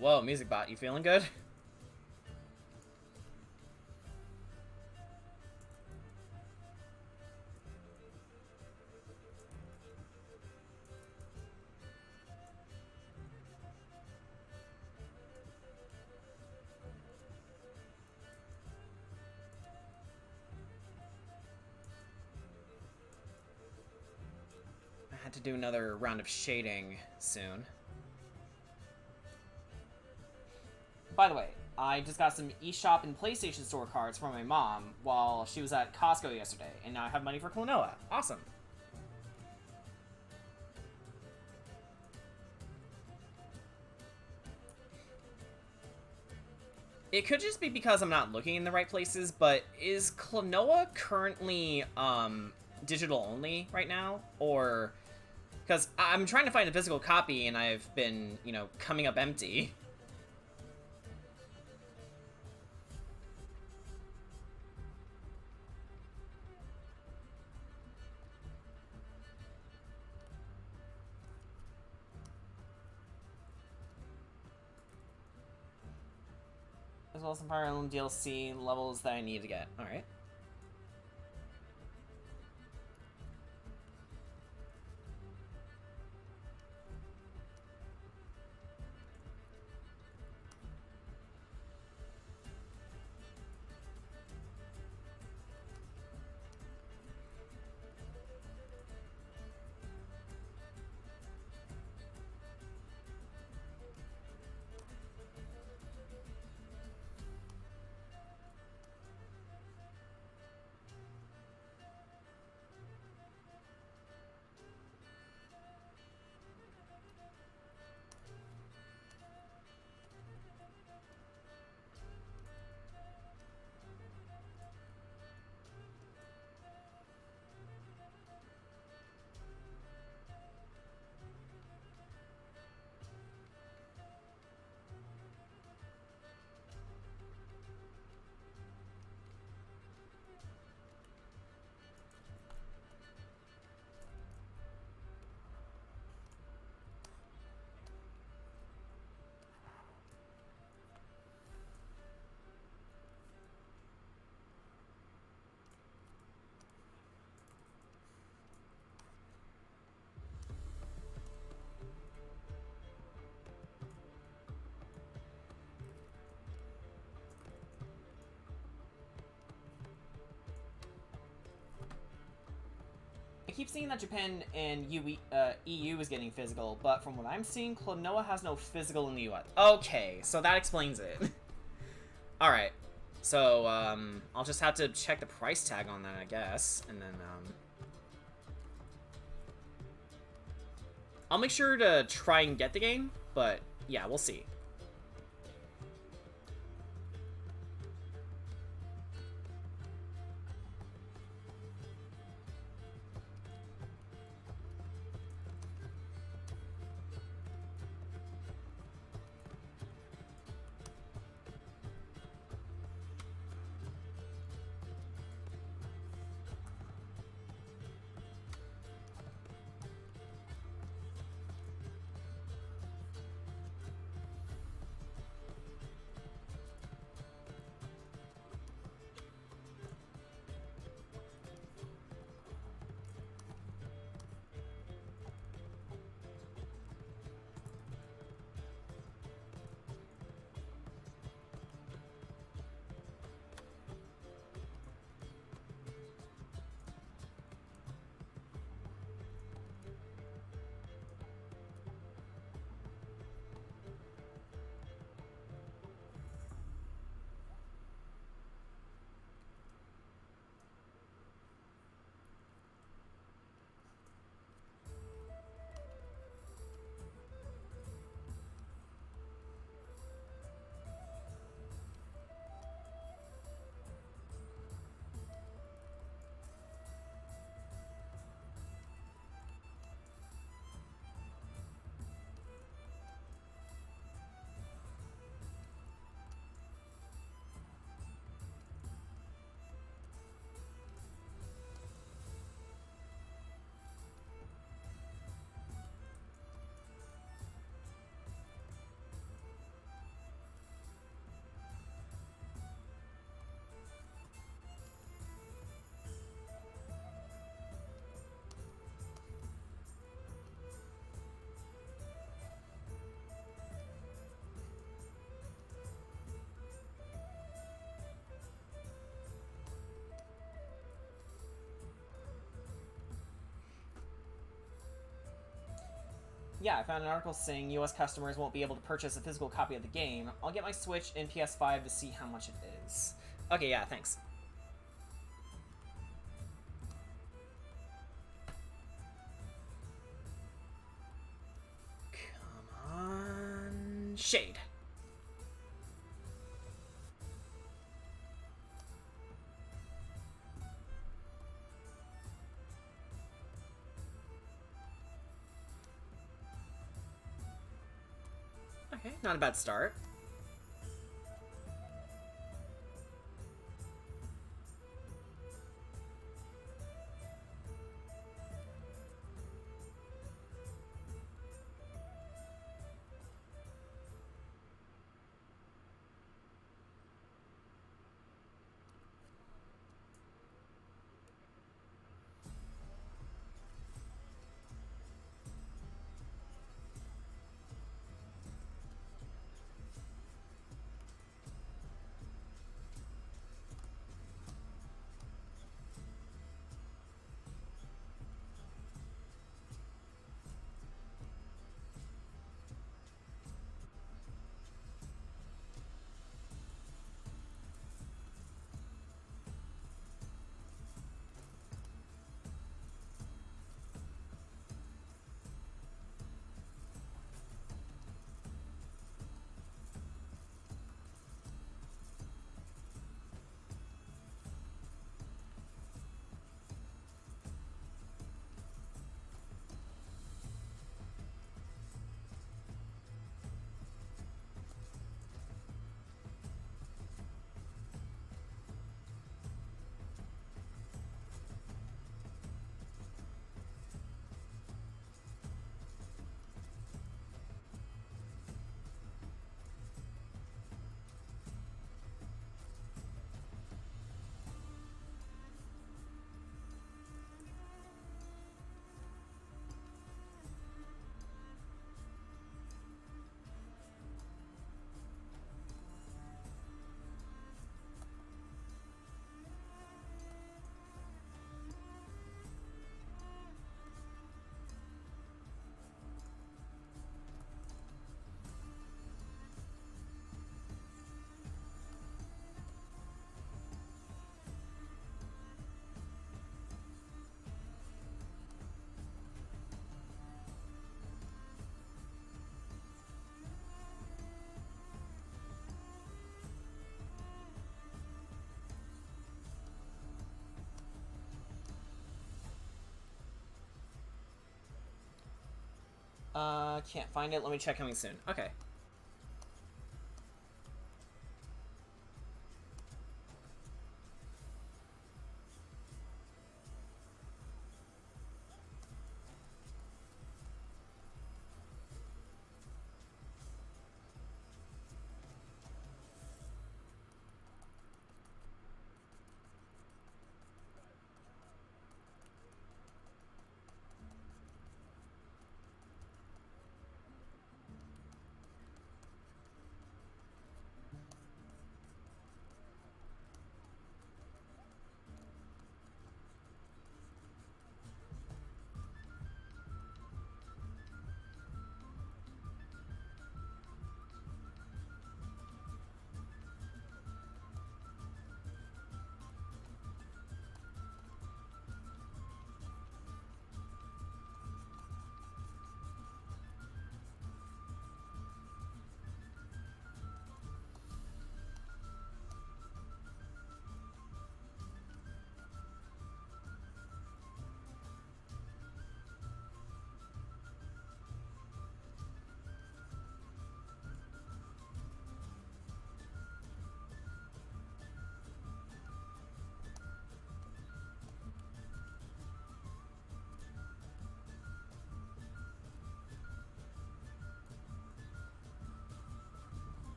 Whoa, music bot, you feeling good? I had to do another round of shading soon. By the way, I just got some eShop and PlayStation Store cards from my mom while she was at Costco yesterday, and now I have money for Klonoa. Awesome. It could just be because I'm not looking in the right places, but is Klonoa currently, digital only right now? Or, because I'm trying to find a physical copy and I've been, you know, coming up empty. As well as some Fire Emblem DLC levels that I need to get. Alright. keep seeing that Japan and EU is getting physical, but from what I'm seeing, Klonoa has no physical in the US. Okay, so that explains it. Alright. So, I'll just have to check the price tag on that, I guess. And then, I'll make sure to try and get the game, but yeah, we'll see. Yeah, I found an article saying US customers won't be able to purchase a physical copy of the game. I'll get my Switch and PS5 to see how much it is. Okay, yeah, thanks. Come on... Shade. Okay, not a bad start. Can't find it. Let me check coming soon. Okay.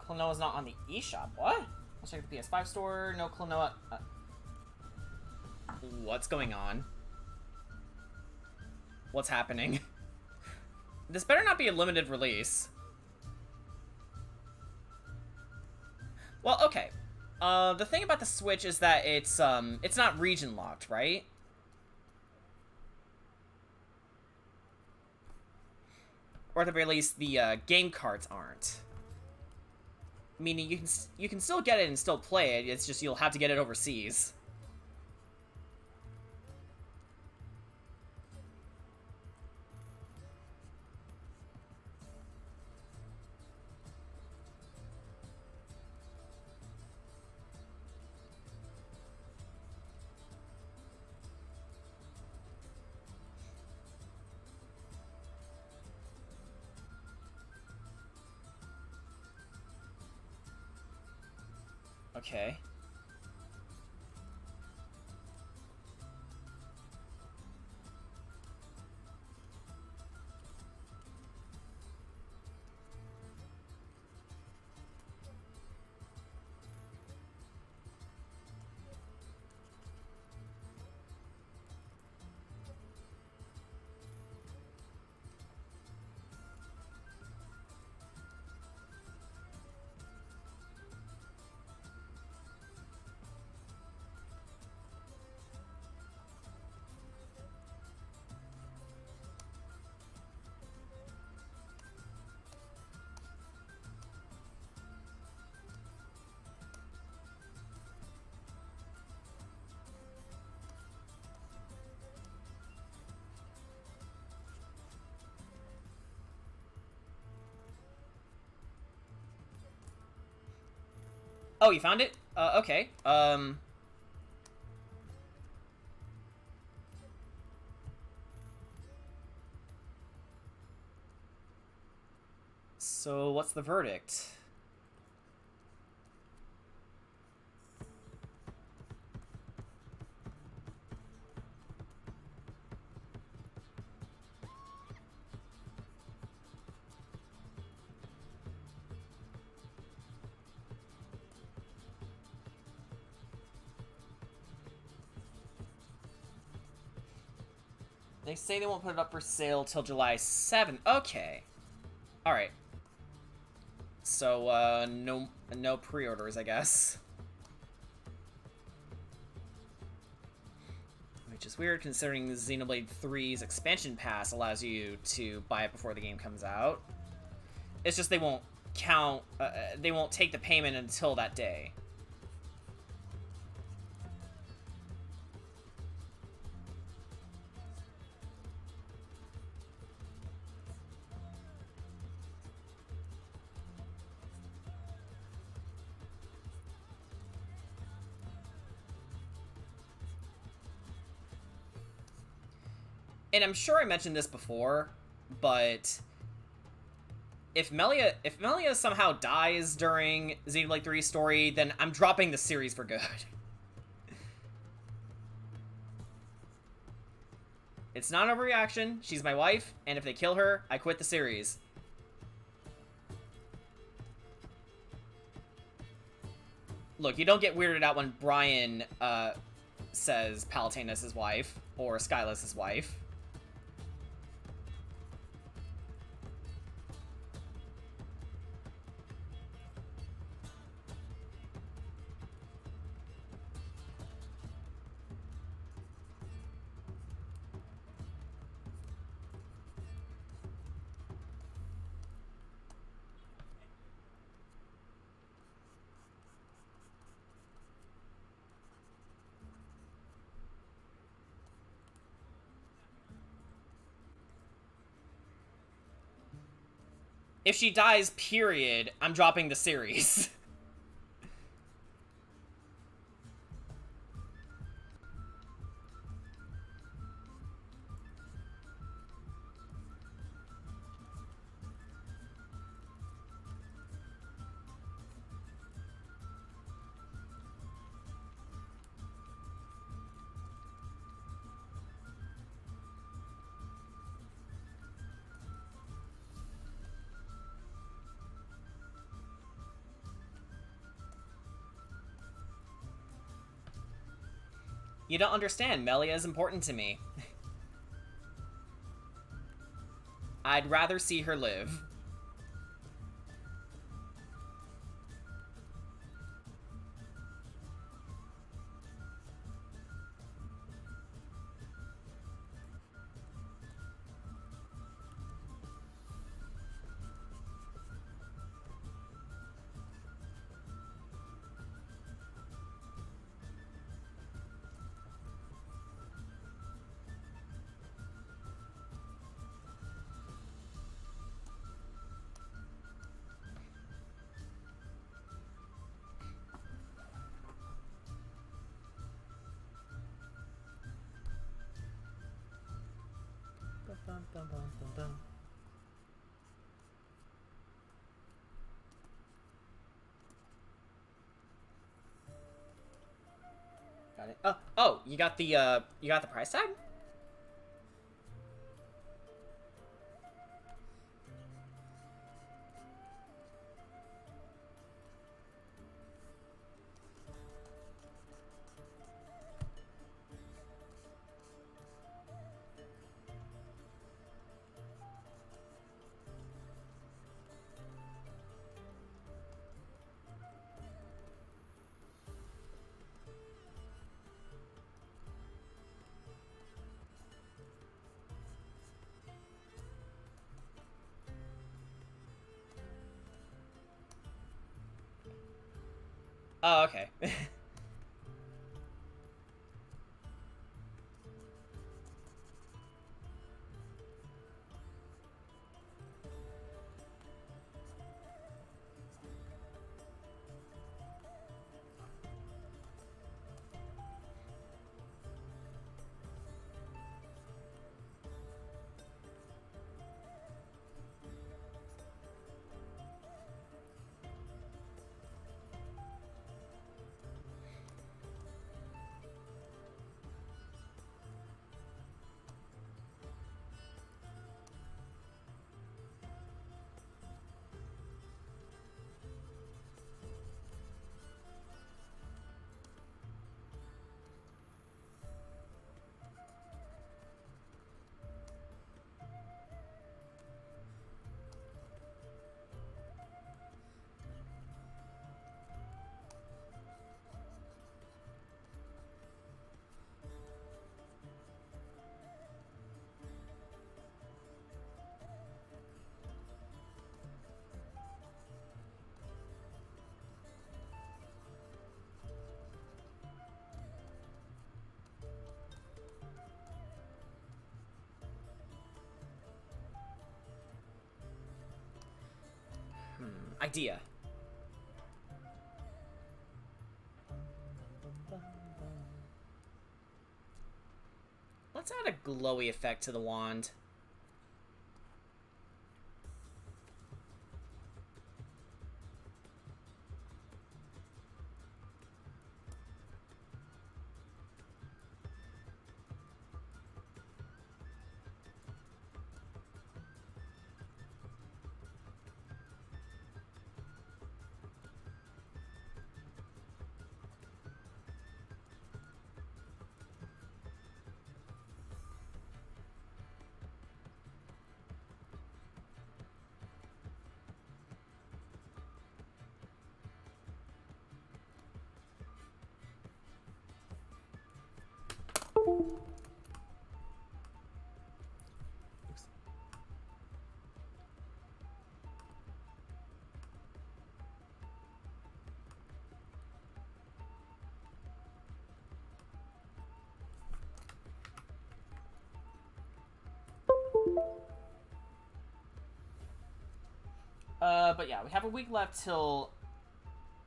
Klonoa's not on the eShop. What? Let's check the PS5 store. No Klonoa. What's going on? What's happening? This better not be a limited release. Well, okay. The thing about the Switch is that it's not region locked, right? Or at the very least, the game cards aren't. Meaning you can still get it and still play it. It's just you'll have to get it overseas. Okay. Oh, you found it? Okay. So, what's the verdict? They say they won't put it up for sale till July 7th. Okay. Alright. So, no pre-orders, I guess. Which is weird, considering the Xenoblade 3's expansion pass allows you to buy it before the game comes out. It's just they won't count, they won't take the payment until that day. and I'm sure I mentioned this before, but if Melia somehow dies during Xenoblade 3's story, then I'm dropping the series for good. It's not an overreaction. She's my wife, and if they kill her, I quit the series. Look, you don't get weirded out when Brian says Palutena is his wife, or Skyla's his wife. If she dies, period, I'm dropping the series. You don't understand. Melia is important to me. I'd rather see her live. Got it. Oh, you got the price tag? Oh, okay. Idea. Let's add a glowy effect to the wand. But yeah, we have a week left till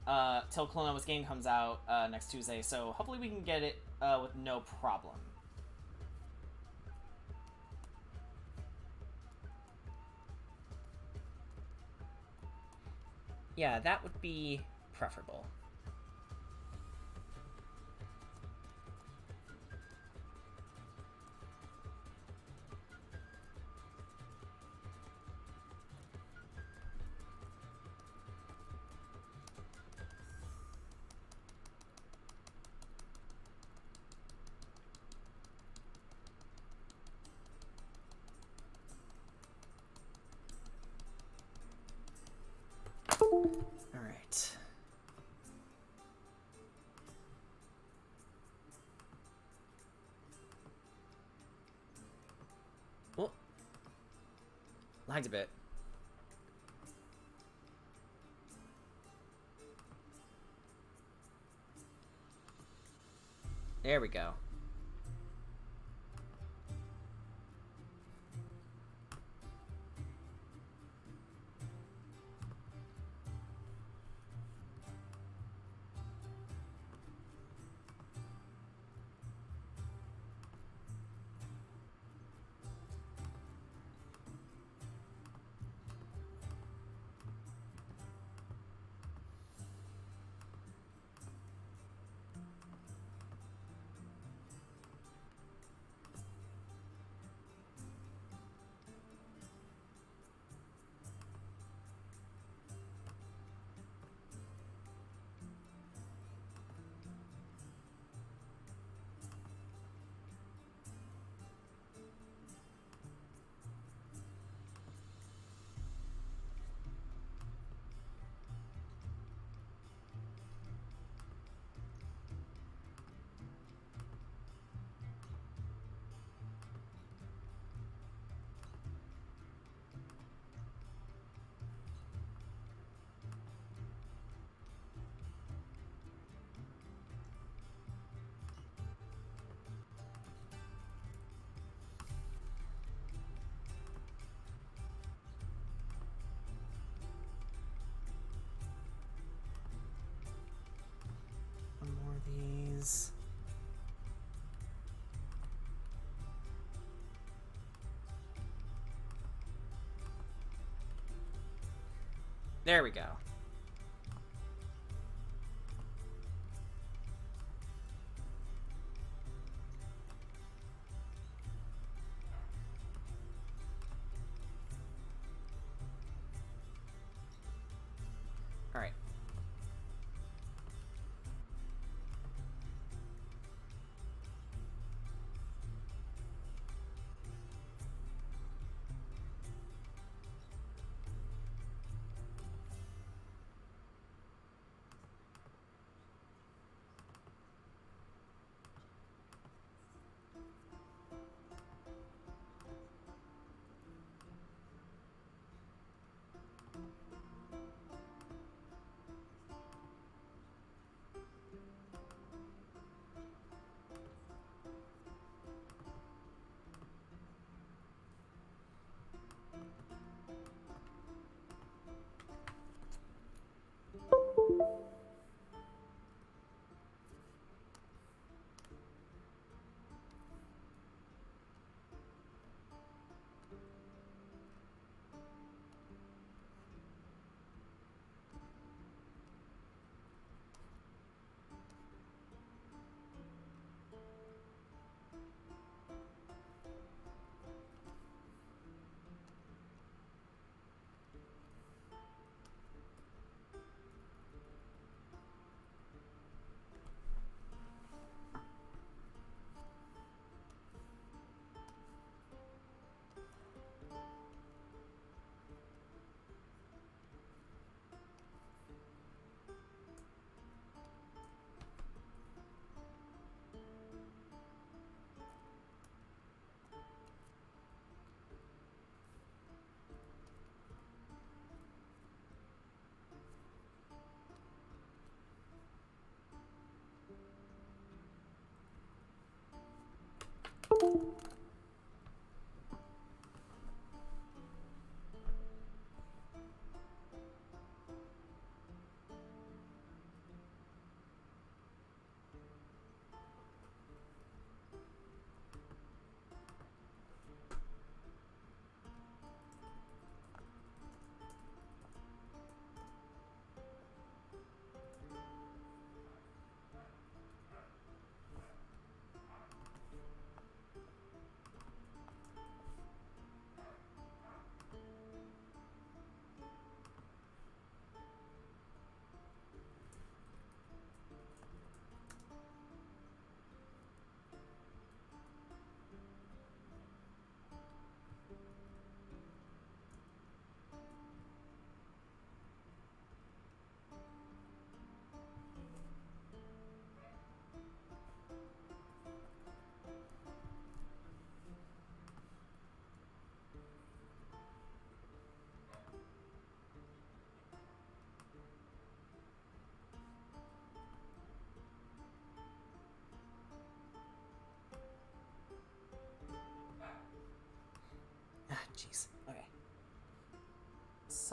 Klonoa's game comes out next Tuesday, so hopefully we can get it with no problem. Yeah, that would be preferable. All right. Oh, lagged a bit. There we go. One more of these. There we go. All right.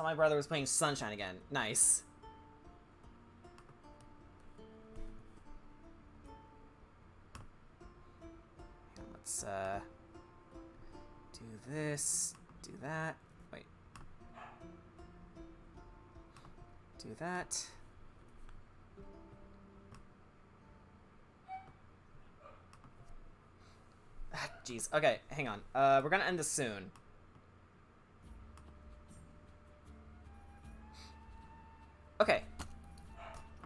Saw my brother was playing Sunshine again. Nice. Let's do this, do that. Wait. Do that. Jeez. Okay, hang on. We're gonna end this soon. Okay.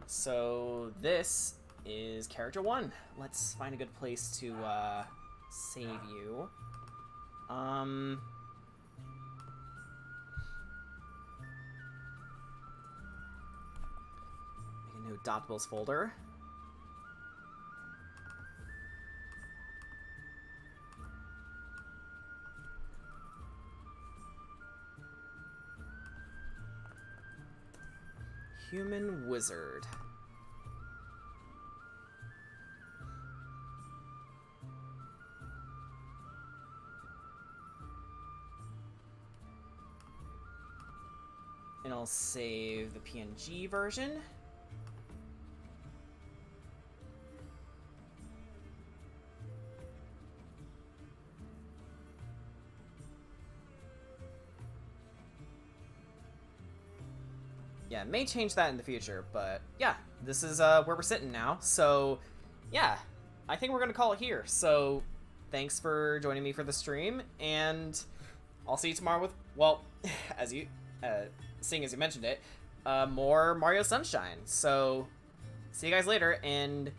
So this is character 1. Let's find a good place to save you. Make a new Adoptables folder. Human wizard. And I'll save the PNG version. Yeah, may change that in the future, but yeah, this is where we're sitting now. So yeah, I think we're gonna call it here. So thanks for joining me for the stream, and I'll see you tomorrow with, well, as you seeing as you mentioned it, more Mario Sunshine. So see you guys later, and